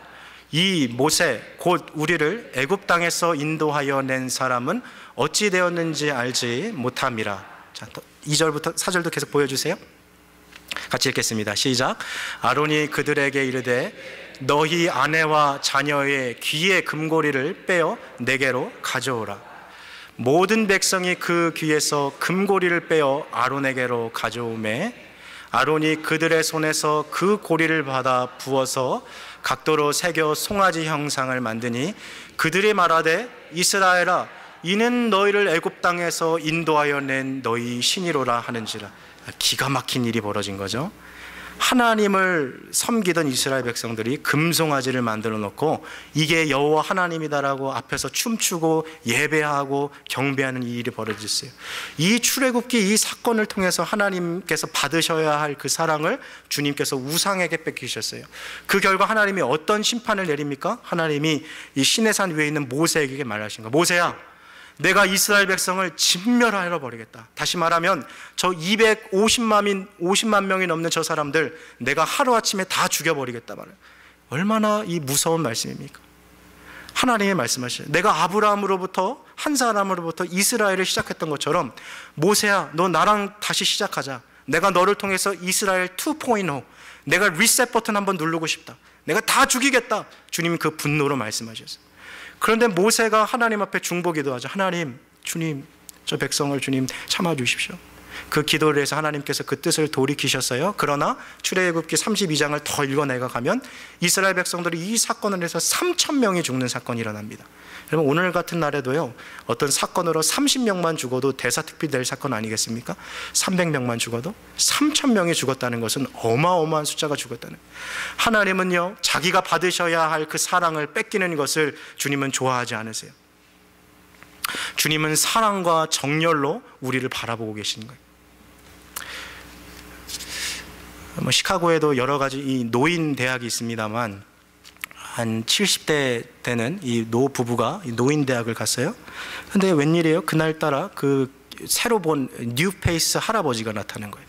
이 모세 곧 우리를 애굽 땅에서 인도하여 낸 사람은 어찌 되었는지 알지 못함이라. 자, 2절부터 4절도 계속 보여주세요. 같이 읽겠습니다. 시작. 아론이 그들에게 이르되 너희 아내와 자녀의 귀의 금고리를 빼어 내게로 가져오라. 모든 백성이 그 귀에서 금고리를 빼어 아론에게로 가져오매 아론이 그들의 손에서 그 고리를 받아 부어서 각도로 새겨 송아지 형상을 만드니 그들이 말하되 이스라엘아, 이는 너희를 애굽 땅에서 인도하여 낸 너희 신이로라 하는지라. 기가 막힌 일이 벌어진 거죠. 하나님을 섬기던 이스라엘 백성들이 금송아지를 만들어 놓고 이게 여호와 하나님이다라고 앞에서 춤추고 예배하고 경배하는 이 일이 벌어졌어요. 이 출애굽기 이 사건을 통해서 하나님께서 받으셔야 할 그 사랑을 주님께서 우상에게 뺏기셨어요. 그 결과 하나님이 어떤 심판을 내립니까? 하나님이 이 시내산 위에 있는 모세에게 말하신 거예요. 모세야, 내가 이스라엘 백성을 진멸하여 버리겠다. 다시 말하면 저 50만 명이 넘는 저 사람들 내가 하루아침에 다 죽여버리겠다 말이에요. 얼마나 이 무서운 말씀입니까? 하나님이 말씀하시죠. 내가 아브라함으로부터 한 사람으로부터 이스라엘을 시작했던 것처럼 모세야, 너 나랑 다시 시작하자. 내가 너를 통해서 이스라엘 2.0, 내가 리셋 버튼 한번 누르고 싶다. 내가 다 죽이겠다. 주님이 그 분노로 말씀하셨어요. 그런데 모세가 하나님 앞에 중보기도하죠. 하나님, 주님, 저 백성을 주님 참아주십시오. 그 기도를 해서 하나님께서 그 뜻을 돌이키셨어요. 그러나 출애굽기 32장을 더 읽어내가 가면 이스라엘 백성들이 이 사건을 해서 3,000명이 죽는 사건이 일어납니다. 여러분, 오늘 같은 날에도요, 어떤 사건으로 30명만 죽어도 대사특필 될 사건 아니겠습니까? 300명만 죽어도 3,000명이 죽었다는 것은 어마어마한 숫자가 죽었다는 거예요. 하나님은요, 자기가 받으셔야 할 그 사랑을 뺏기는 것을 주님은 좋아하지 않으세요. 주님은 사랑과 정열로 우리를 바라보고 계시는 거예요. 시카고에도 여러 가지 이 노인 대학이 있습니다만 한 70대 되는 이 노 부부가 노인 대학을 갔어요. 근데 웬일이에요? 그날따라 그 새로 본 뉴페이스 할아버지가 나타난 거예요.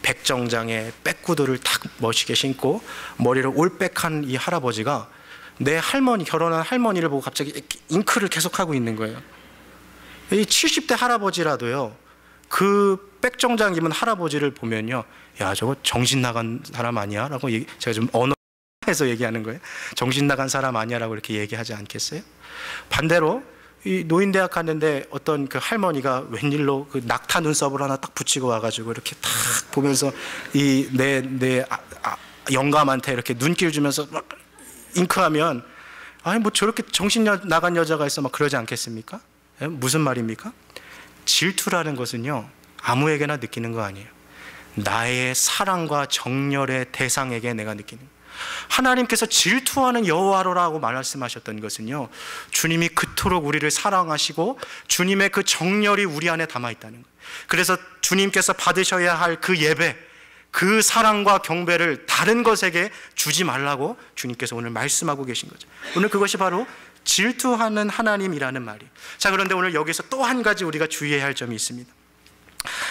백정장에 백구두를 탁 멋있게 신고 머리를 올백한 이 할아버지가 내 할머니, 결혼한 할머니를 보고 갑자기 잉크를 계속하고 있는 거예요. 이 70대 할아버지라도요, 그 백정장 입은 할아버지를 보면요, 야, 저거 정신 나간 사람 아니야? 라고 제가 좀 언어해서 얘기하는 거예요. 정신 나간 사람 아니야? 라고 이렇게 얘기하지 않겠어요? 반대로 이 노인대학 갔는데 어떤 그 할머니가 웬일로 그 낙타 눈썹을 하나 딱 붙이고 와가지고 이렇게 탁 보면서 이 내 영감한테 이렇게 눈길 주면서 막 잉크하면, 아니 뭐 저렇게 정신 나간 여자가 있어 막 그러지 않겠습니까? 무슨 말입니까? 질투라는 것은요, 아무에게나 느끼는 거 아니에요. 나의 사랑과 정열의 대상에게 내가 느끼는 거예요. 하나님께서 질투하는 여호와로라고 말씀하셨던 것은요, 주님이 그토록 우리를 사랑하시고 주님의 그 정열이 우리 안에 담아 있다는 거예요. 그래서 주님께서 받으셔야 할 그 예배, 그 사랑과 경배를 다른 것에게 주지 말라고 주님께서 오늘 말씀하고 계신 거죠. 오늘 그것이 바로 질투하는 하나님이라는 말이에요. 자, 그런데 오늘 여기서 또 한 가지 우리가 주의해야 할 점이 있습니다.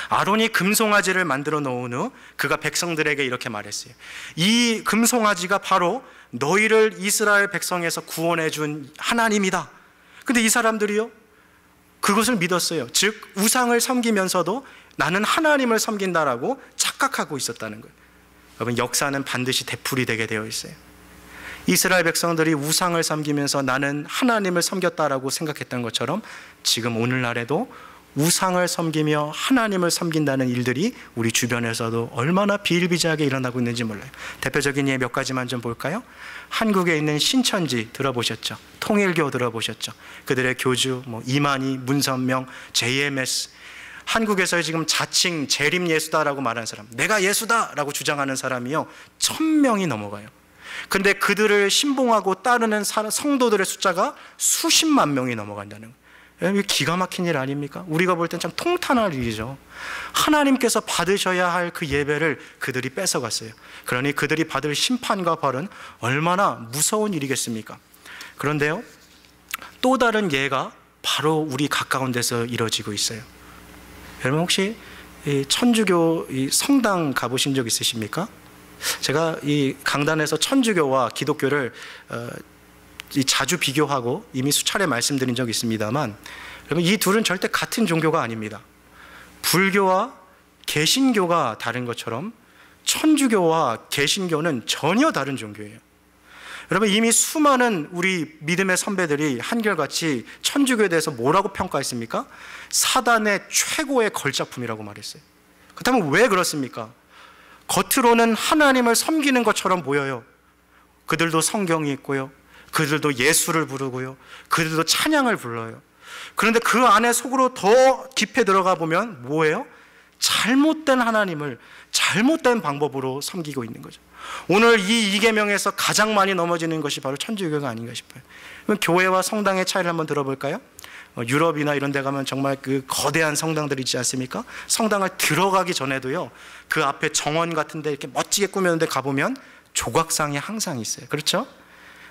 아론이 금송아지를 만들어 놓은 후 그가 백성들에게 이렇게 말했어요. 이 금송아지가 바로 너희를 이스라엘 백성에서 구원해 준 하나님이다. 근데 이 사람들이요, 그것을 믿었어요. 즉 우상을 섬기면서도 나는 하나님을 섬긴다라고 착각하고 있었다는 거예요. 여러분, 역사는 반드시 되풀이 되게 되어 있어요. 이스라엘 백성들이 우상을 섬기면서 나는 하나님을 섬겼다라고 생각했던 것처럼 지금 오늘날에도 우상을 섬기며 하나님을 섬긴다는 일들이 우리 주변에서도 얼마나 비일비재하게 일어나고 있는지 몰라요. 대표적인 예 몇 가지만 좀 볼까요? 한국에 있는 신천지 들어보셨죠? 통일교 들어보셨죠? 그들의 교주 이만희, 문선명, JMS, 한국에서 지금 자칭 재림 예수다라고 말하는 사람, 내가 예수다라고 주장하는 사람이요 1,000명이 넘어가요. 근데 그들을 신봉하고 따르는 성도들의 숫자가 수십만 명이 넘어간다는 거예요. 이게 기가 막힌 일 아닙니까? 우리가 볼 땐 참 통탄할 일이죠. 하나님께서 받으셔야 할 그 예배를 그들이 뺏어갔어요. 그러니 그들이 받을 심판과 벌은 얼마나 무서운 일이겠습니까? 그런데요, 또 다른 예가 바로 우리 가까운 데서 이루어지고 있어요. 여러분, 혹시 이 천주교 이 성당 가보신 적 있으십니까? 제가 이 강단에서 천주교와 기독교를 자주 비교하고 이미 수차례 말씀드린 적이 있습니다만, 여러분, 이 둘은 절대 같은 종교가 아닙니다. 불교와 개신교가 다른 것처럼 천주교와 개신교는 전혀 다른 종교예요. 여러분, 이미 수많은 우리 믿음의 선배들이 한결같이 천주교에 대해서 뭐라고 평가했습니까? 사단의 최고의 걸작품이라고 말했어요. 그렇다면 왜 그렇습니까? 겉으로는 하나님을 섬기는 것처럼 보여요. 그들도 성경이 있고요, 그들도 예수를 부르고요, 그들도 찬양을 불러요. 그런데 그 안에 속으로 더 깊이 들어가 보면 뭐예요? 잘못된 하나님을 잘못된 방법으로 섬기고 있는 거죠. 오늘 이 이계명에서 가장 많이 넘어지는 것이 바로 천주교가 아닌가 싶어요. 그럼 교회와 성당의 차이를 한번 들어볼까요? 유럽이나 이런 데 가면 정말 그 거대한 성당들이 있지 않습니까? 성당을 들어가기 전에도요, 그 앞에 정원 같은 데 이렇게 멋지게 꾸몄는데 가보면 조각상이 항상 있어요. 그렇죠?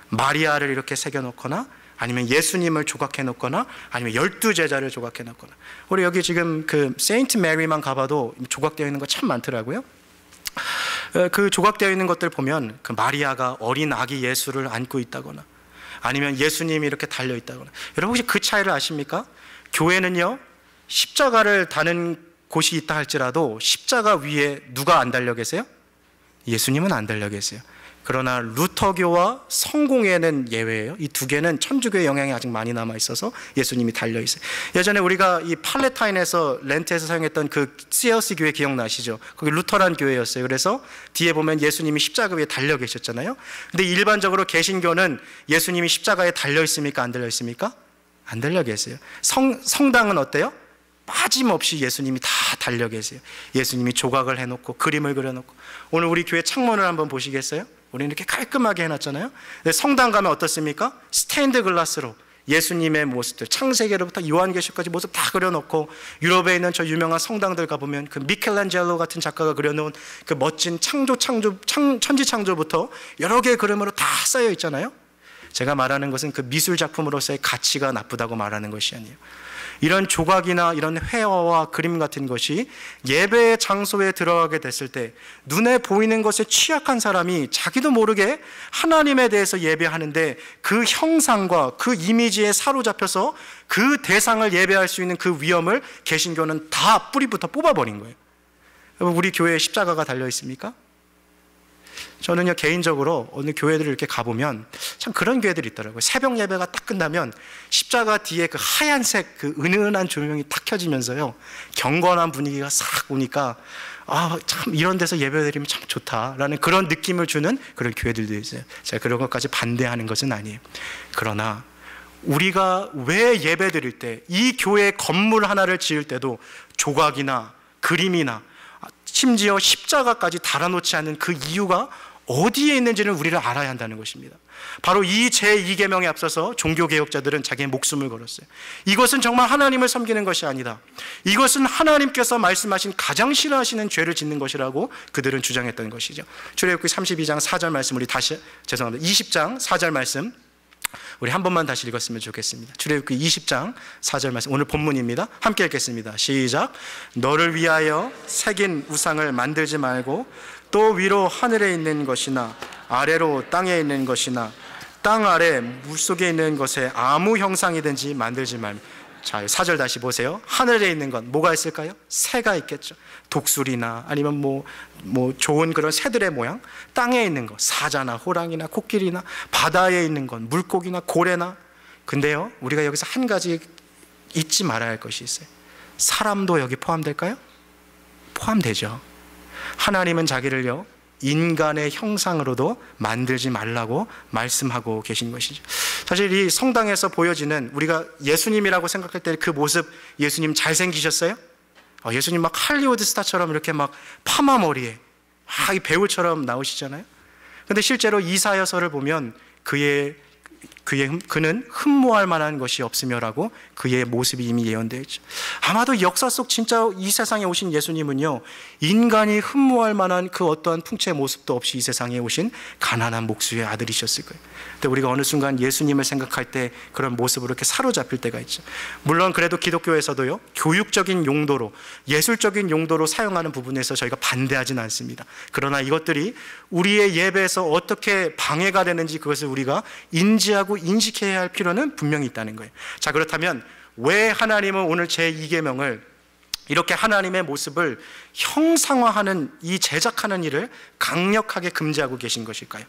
마리아를 이렇게 새겨놓거나, 아니면 예수님을 조각해 놓거나, 아니면 12제자를 조각해 놓거나. 우리 여기 지금 그 세인트 메리만 가봐도 조각되어 있는 거 참 많더라고요. 그 조각되어 있는 것들 보면 그 마리아가 어린 아기 예수를 안고 있다거나, 아니면 예수님이 이렇게 달려 있다거나. 여러분 혹시 그 차이를 아십니까? 교회는요, 십자가를 다는 곳이 있다 할지라도 십자가 위에 누가 안 달려 계세요? 예수님은 안 달려 계세요. 그러나 루터교와 성공회는 예외예요. 이 두 개는 천주교의 영향이 아직 많이 남아 있어서 예수님이 달려 있어요. 예전에 우리가 이 팔레타인에서 렌트에서 사용했던 그 CLC 교회 기억나시죠? 거기 루터란 교회였어요. 그래서 뒤에 보면 예수님이 십자가 위에 달려 계셨잖아요. 근데 일반적으로 개신교는 예수님이 십자가에 달려 있습니까? 안 달려 있습니까? 안 달려 계세요. 성당은 어때요? 빠짐없이 예수님이 다 달려 계세요. 예수님이 조각을 해놓고 그림을 그려놓고. 오늘 우리 교회 창문을 한번 보시겠어요? 우리는 이렇게 깔끔하게 해놨잖아요. 근데 성당 가면 어떻습니까? 스테인드 글라스로 예수님의 모습들, 창세기로부터 요한계시록까지 모습 다 그려놓고, 유럽에 있는 저 유명한 성당들 가보면 그 미켈란젤로 같은 작가가 그려놓은 그 멋진 천지창조부터 여러 개의 그림으로 다 쌓여 있잖아요. 제가 말하는 것은 그 미술 작품으로서의 가치가 나쁘다고 말하는 것이 아니에요. 이런 조각이나 이런 회화와 그림 같은 것이 예배의 장소에 들어가게 됐을 때 눈에 보이는 것에 취약한 사람이 자기도 모르게 하나님에 대해서 예배하는데 그 형상과 그 이미지에 사로잡혀서 그 대상을 예배할 수 있는 그 위험을 개신교는 다 뿌리부터 뽑아버린 거예요. 여러분, 우리 교회에 십자가가 달려 있습니까? 저는요, 개인적으로 어느 교회들을 이렇게 가보면 참 그런 교회들이 있더라고요. 새벽 예배가 딱 끝나면 십자가 뒤에 그 하얀색 그 은은한 조명이 탁 켜지면서요, 경건한 분위기가 싹 오니까 참 이런 데서 예배드리면 참 좋다라는 그런 느낌을 주는 그런 교회들도 있어요. 제가 그런 것까지 반대하는 것은 아니에요. 그러나 우리가 왜 예배드릴 때, 이 교회 건물 하나를 지을 때도 조각이나 그림이나 심지어 십자가까지 달아놓지 않는 그 이유가 어디에 있는지는 우리를 알아야 한다는 것입니다. 바로 이 제2계명에 앞서서 종교개혁자들은 자기의 목숨을 걸었어요. 이것은 정말 하나님을 섬기는 것이 아니다. 이것은 하나님께서 말씀하신 가장 싫어하시는 죄를 짓는 것이라고 그들은 주장했던 것이죠. 출애굽기 32장 4절 말씀, 우리 다시 20장 4절 말씀 우리 한 번만 다시 읽었으면 좋겠습니다. 출애굽기 20장 4절 말씀, 오늘 본문입니다. 함께 읽겠습니다. 시작. 너를 위하여 새긴 우상을 만들지 말고 또 위로 하늘에 있는 것이나 아래로 땅에 있는 것이나 땅 아래 물속에 있는 것에 아무 형상이든지 만들지 말며. 자, 4절 다시 보세요. 하늘에 있는 건 뭐가 있을까요? 새가 있겠죠. 독수리나 아니면 뭐 좋은 그런 새들의 모양. 땅에 있는 것, 사자나 호랑이나 코끼리나, 바다에 있는 건 물고기나 고래나. 근데요, 우리가 여기서 한 가지 잊지 말아야 할 것이 있어요. 사람도 여기 포함될까요? 포함되죠. 하나님은 자기를요, 인간의 형상으로도 만들지 말라고 말씀하고 계신 것이죠. 사실 이 성당에서 보여지는, 우리가 예수님이라고 생각할 때 그 모습, 예수님 잘생기셨어요? 예수님 막 할리우드 스타처럼 이렇게 막 파마 머리에 이 배우처럼 나오시잖아요. 근데 실제로 이사야서를 보면 그는 흠모할 만한 것이 없으며라고 그의 모습이 이미 예언되어 있죠. 아마도 역사 속 진짜 이 세상에 오신 예수님은요, 인간이 흠모할 만한 그 어떠한 풍채 모습도 없이 이 세상에 오신 가난한 목수의 아들이셨을 거예요. 근데 우리가 어느 순간 예수님을 생각할 때 그런 모습으로 이렇게 사로잡힐 때가 있죠. 물론 그래도 기독교에서도요, 교육적인 용도로, 예술적인 용도로 사용하는 부분에서 저희가 반대하진 않습니다. 그러나 이것들이 우리의 예배에서 어떻게 방해가 되는지 그것을 우리가 인지하고 인식해야 할 필요는 분명히 있다는 거예요. 자, 그렇다면 왜 하나님은 오늘 제2계명을 이렇게 하나님의 모습을 형상화하는, 이 제작하는 일을 강력하게 금지하고 계신 것일까요?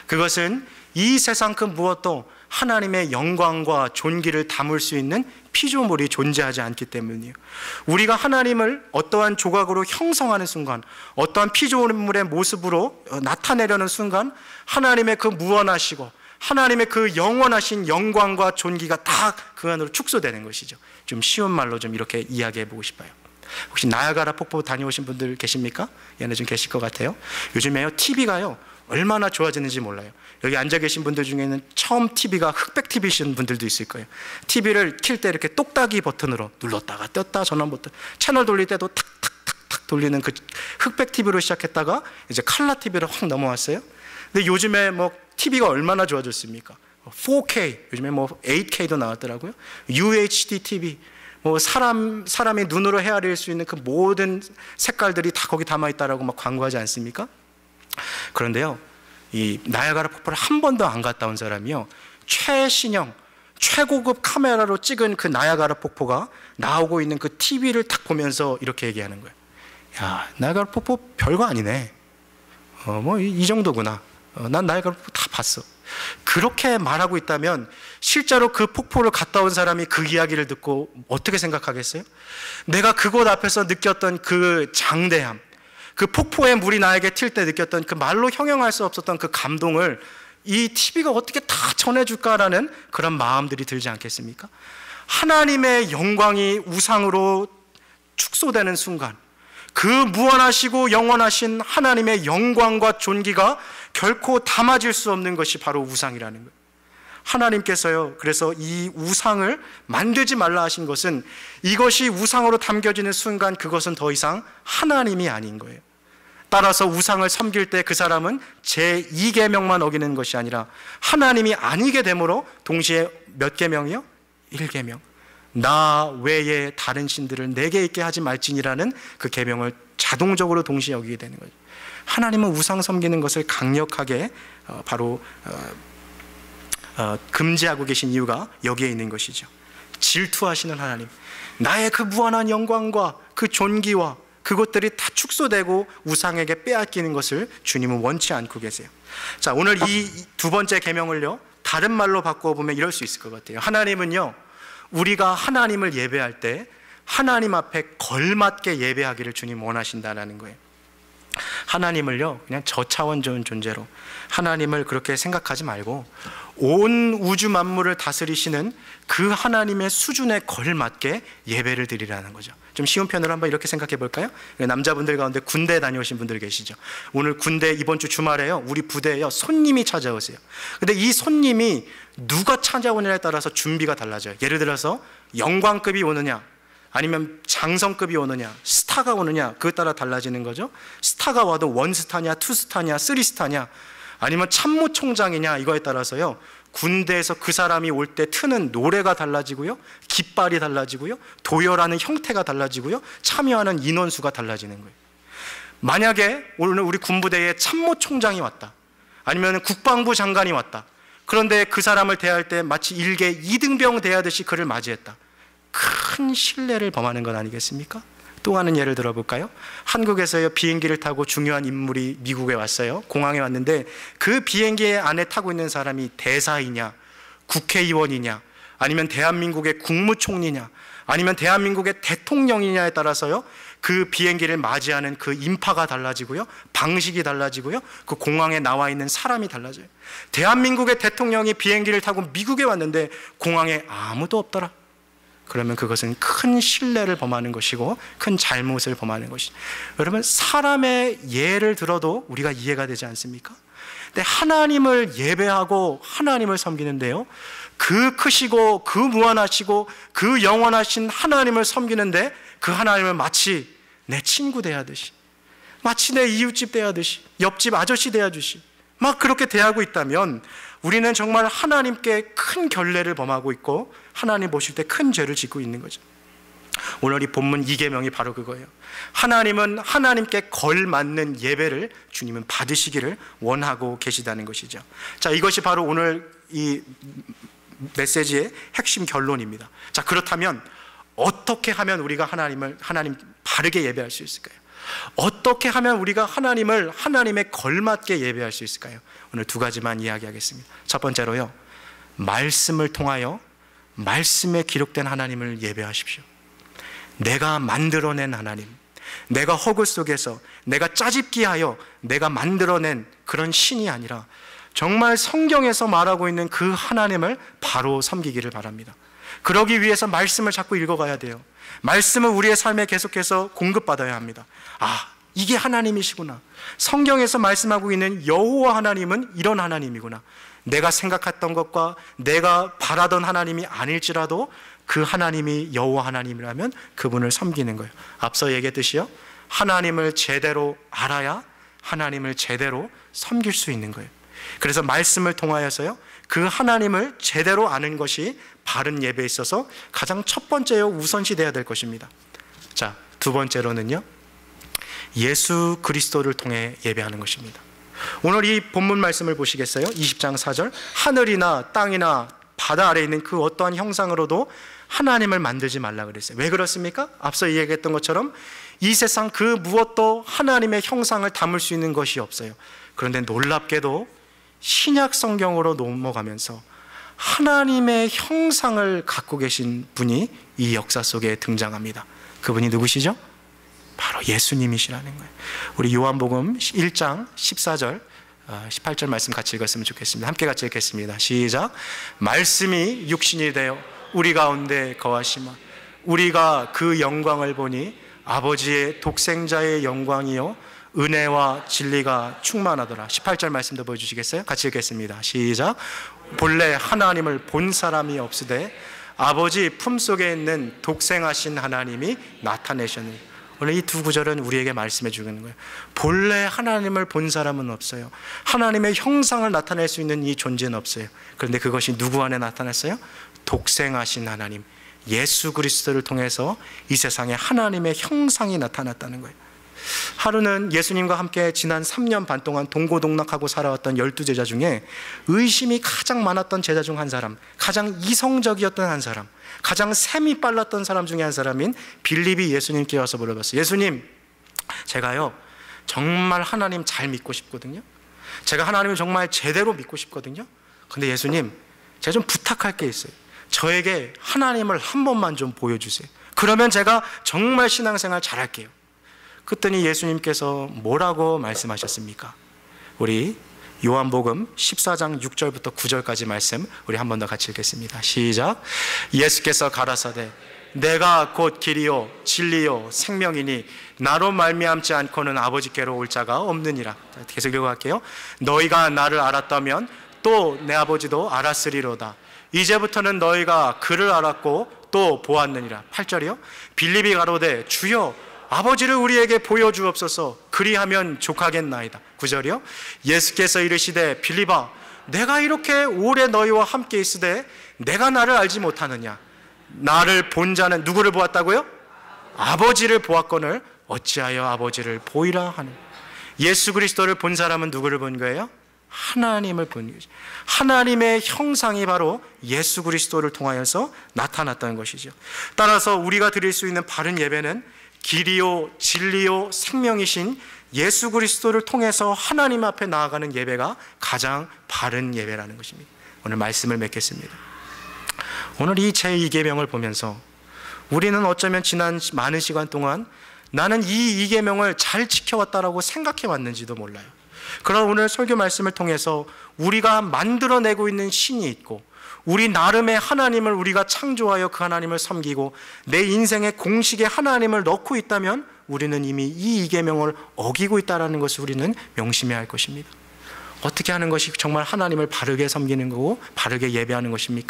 그것은 이 세상 그 무엇도 하나님의 영광과 존귀를 담을 수 있는 피조물이 존재하지 않기 때문이에요. 우리가 하나님을 어떠한 조각으로 형성하는 순간, 어떠한 피조물의 모습으로 나타내려는 순간, 하나님의 그 무한하시고 하나님의 그 영원하신 영광과 존귀가 다 그 안으로 축소되는 것이죠. 좀 쉬운 말로 좀 이렇게 이야기해 보고 싶어요. 혹시 나야가라 폭포 다녀오신 분들 계십니까? 얘네 좀 계실 것 같아요. 요즘에요 TV가요 얼마나 좋아지는지 몰라요. 여기 앉아 계신 분들 중에는 처음 TV가 흑백 TV신 분들도 있을 거예요. TV를 킬 때 이렇게 똑딱이 버튼으로 눌렀다가 떴다 전원 버튼, 채널 돌릴 때도 탁탁탁탁 돌리는 그 흑백 TV로 시작했다가 이제 칼라 TV로 확 넘어왔어요. 근데 요즘에 뭐 TV가 얼마나 좋아졌습니까? 4K, 요즘에 뭐 8K도 나왔더라고요. UHD TV, 뭐 사람이 눈으로 헤아릴 수 있는 그 모든 색깔들이 다 거기 담아 있다라고 막 광고하지 않습니까? 그런데요, 이 나야가라 폭포를 한 번도 안 갔다 온 사람이요, 최신형 최고급 카메라로 찍은 그 나야가라 폭포가 나오고 있는 그 TV를 딱 보면서 이렇게 얘기하는 거예요. 야, 나야가라 폭포 별거 아니네. 뭐 이 정도구나. 난 나야가라 폭포 다 봤어. 그렇게 말하고 있다면 실제로 그 폭포를 갔다 온 사람이 그 이야기를 듣고 어떻게 생각하겠어요? 내가 그곳 앞에서 느꼈던 그 장대함, 그 폭포의 물이 나에게 튈 때 느꼈던 그 말로 형용할 수 없었던 그 감동을 이 TV가 어떻게 다 전해줄까라는 그런 마음들이 들지 않겠습니까? 하나님의 영광이 우상으로 축소되는 순간, 그 무한하시고 영원하신 하나님의 영광과 존귀가 결코 담아질 수 없는 것이 바로 우상이라는 거예요. 하나님께서요, 그래서 이 우상을 만들지 말라 하신 것은 이것이 우상으로 담겨지는 순간 그것은 더 이상 하나님이 아닌 거예요. 따라서 우상을 섬길 때 그 사람은 제2계명만 어기는 것이 아니라 하나님이 아니게 되므로 동시에 몇 계명이요? 1계명. 나 외에 다른 신들을 내게 있게 하지 말지니라는 그 계명을 자동적으로 동시에 여기게 되는 거죠. 하나님은 우상 섬기는 것을 강력하게 바로 금지하고 계신 이유가 여기에 있는 것이죠. 질투하시는 하나님, 나의 그 무한한 영광과 그 존귀와 그것들이 다 축소되고 우상에게 빼앗기는 것을 주님은 원치 않고 계세요. 자, 오늘 이 두 번째 계명을요 다른 말로 바꿔보면 이럴 수 있을 것 같아요. 하나님은요, 우리가 하나님을 예배할 때 하나님 앞에 걸맞게 예배하기를 주님 원하신다는 거예요. 하나님을요 그냥 저차원적인 존재로, 하나님을 그렇게 생각하지 말고 온 우주 만물을 다스리시는 그 하나님의 수준에 걸맞게 예배를 드리라는 거죠. 좀 쉬운 편으로 한번 이렇게 생각해 볼까요? 남자분들 가운데 군대 다녀오신 분들 계시죠? 오늘 군대 이번 주 주말에요 우리 부대에요 손님이 찾아오세요. 근데 이 손님이 누가 찾아오느냐에 따라서 준비가 달라져요. 예를 들어서 영광급이 오느냐, 아니면 장성급이 오느냐, 스타가 오느냐, 그에 따라 달라지는 거죠. 스타가 와도 원스타냐, 투스타냐, 쓰리스타냐, 아니면 참모총장이냐, 이거에 따라서요 군대에서 그 사람이 올 때 트는 노래가 달라지고요, 깃발이 달라지고요, 도열하는 형태가 달라지고요, 참여하는 인원수가 달라지는 거예요. 만약에 오늘 우리 군부대에 참모총장이 왔다, 아니면 국방부 장관이 왔다, 그런데 그 사람을 대할 때 마치 일개 이등병 대하듯이 그를 맞이했다, 큰 신뢰를 범하는 건 아니겠습니까? 또 하는 예를 들어볼까요? 한국에서요 비행기를 타고 중요한 인물이 미국에 왔어요. 공항에 왔는데 그 비행기 안에 타고 있는 사람이 대사이냐, 국회의원이냐, 아니면 대한민국의 국무총리냐, 아니면 대한민국의 대통령이냐에 따라서요 그 비행기를 맞이하는 그 인파가 달라지고요, 방식이 달라지고요, 그 공항에 나와 있는 사람이 달라져요. 대한민국의 대통령이 비행기를 타고 미국에 왔는데 공항에 아무도 없더라, 그러면 그것은 큰 신뢰를 범하는 것이고 큰 잘못을 범하는 것이죠. 여러분, 사람의 예를 들어도 우리가 이해가 되지 않습니까? 근데 하나님을 예배하고 하나님을 섬기는데요, 그 크시고 그 무한하시고 그 영원하신 하나님을 섬기는데 그 하나님을 마치 내 친구 대하듯이, 마치 내 이웃집 대하듯이, 옆집 아저씨 대하듯이 막 그렇게 대하고 있다면 우리는 정말 하나님께 큰 결례를 범하고 있고 하나님 보실 때 큰 죄를 짓고 있는 거죠. 오늘 이 본문 2계명이 바로 그거예요. 하나님은 하나님께 걸맞는 예배를 주님은 받으시기를 원하고 계시다는 것이죠. 자, 이것이 바로 오늘 이 메시지의 핵심 결론입니다. 자, 그렇다면 어떻게 하면 우리가 하나님 바르게 예배할 수 있을까요? 어떻게 하면 우리가 하나님을 하나님에 걸맞게 예배할 수 있을까요? 오늘 두 가지만 이야기하겠습니다. 첫 번째로요, 말씀을 통하여 말씀에 기록된 하나님을 예배하십시오. 내가 만들어낸 하나님, 내가 허구 속에서 내가 짜집기하여 내가 만들어낸 그런 신이 아니라 정말 성경에서 말하고 있는 그 하나님을 바로 섬기기를 바랍니다. 그러기 위해서 말씀을 자꾸 읽어가야 돼요. 말씀은 우리의 삶에 계속해서 공급받아야 합니다. 이게 하나님이시구나. 성경에서 말씀하고 있는 여호와 하나님은 이런 하나님이구나. 내가 생각했던 것과 내가 바라던 하나님이 아닐지라도 그 하나님이 여호와 하나님이라면 그분을 섬기는 거예요. 앞서 얘기했듯이요, 하나님을 제대로 알아야 하나님을 제대로 섬길 수 있는 거예요. 그래서 말씀을 통하여서요, 그 하나님을 제대로 아는 것이 바른 예배에 있어서 가장 첫 번째요, 우선시 돼야 될 것입니다. 자, 두 번째로는요, 예수 그리스도를 통해 예배하는 것입니다. 오늘 이 본문 말씀을 보시겠어요? 20장 4절, 하늘이나 땅이나 바다 아래에 있는 그 어떠한 형상으로도 하나님을 만들지 말라 그랬어요. 왜 그렇습니까? 앞서 얘기했던 것처럼 이 세상 그 무엇도 하나님의 형상을 담을 수 있는 것이 없어요. 그런데 놀랍게도 신약 성경으로 넘어가면서 하나님의 형상을 갖고 계신 분이 이 역사 속에 등장합니다. 그분이 누구시죠? 바로 예수님이시라는 거예요. 우리 요한복음 1장 14절 18절 말씀 같이 읽었으면 좋겠습니다. 함께 같이 읽겠습니다. 시작. 말씀이 육신이 되어 우리 가운데 거하시마 우리가 그 영광을 보니 아버지의 독생자의 영광이요 은혜와 진리가 충만하더라. 18절 말씀도 보여주시겠어요? 같이 읽겠습니다. 시작. 본래 하나님을 본 사람이 없으되 아버지 품속에 있는 독생하신 하나님이 나타내셨느니라. 오늘 이 두 구절은 우리에게 말씀해 주는 거예요. 본래 하나님을 본 사람은 없어요. 하나님의 형상을 나타낼 수 있는 이 존재는 없어요. 그런데 그것이 누구 안에 나타났어요? 독생하신 하나님, 예수 그리스도를 통해서 이 세상에 하나님의 형상이 나타났다는 거예요. 하루는 예수님과 함께 지난 3년 반 동안 동고동락하고 살아왔던 12제자 중에 의심이 가장 많았던 제자 중 한 사람, 가장 이성적이었던 한 사람, 가장 셈이 빨랐던 사람 중에 한 사람인 빌립이 예수님께 와서 물어봤어요. 예수님, 제가요 정말 하나님 잘 믿고 싶거든요. 제가 하나님을 정말 제대로 믿고 싶거든요. 근데 예수님, 제가 좀 부탁할 게 있어요. 저에게 하나님을 한 번만 좀 보여주세요. 그러면 제가 정말 신앙생활 잘할게요. 그랬더니 예수님께서 뭐라고 말씀하셨습니까? 우리 요한복음 14장 6절부터 9절까지 말씀 우리 한 번 더 같이 읽겠습니다. 시작. 예수께서 가라사대 내가 곧 길이요 진리요 생명이니 나로 말미암지 않고는 아버지께로 올 자가 없느니라. 계속 읽어갈게요. 너희가 나를 알았다면 또 내 아버지도 알았으리로다. 이제부터는 너희가 그를 알았고 또 보았느니라. 8절이요. 빌립이 가로되 주여 아버지를 우리에게 보여주옵소서. 그리하면 족하겠나이다. 9절이요. 예수께서 이르시되 빌립아 내가 이렇게 오래 너희와 함께 있으되 내가 나를 알지 못하느냐. 나를 본 자는 누구를 보았다고요? 아버지를 보았거늘 어찌하여 아버지를 보이라 하는. 예수 그리스도를 본 사람은 누구를 본 거예요? 하나님을 본 거죠. 하나님의 형상이 바로 예수 그리스도를 통하여서 나타났다는 것이죠. 따라서 우리가 드릴 수 있는 바른 예배는 길이요 진리요 생명이신 예수 그리스도를 통해서 하나님 앞에 나아가는 예배가 가장 바른 예배라는 것입니다. 오늘 말씀을 맺겠습니다. 오늘 이 제2계명을 보면서 우리는 어쩌면 지난 많은 시간 동안 나는 이 2계명을 잘 지켜왔다라고 생각해 왔는지도 몰라요. 그러나 오늘 설교 말씀을 통해서 우리가 만들어내고 있는 신이 있고 우리 나름의 하나님을 우리가 창조하여 그 하나님을 섬기고 내 인생의 공식에 하나님을 넣고 있다면 우리는 이미 이 2계명을 어기고 있다는 것을 우리는 명심해야 할 것입니다. 어떻게 하는 것이 정말 하나님을 바르게 섬기는 거고 바르게 예배하는 것입니까?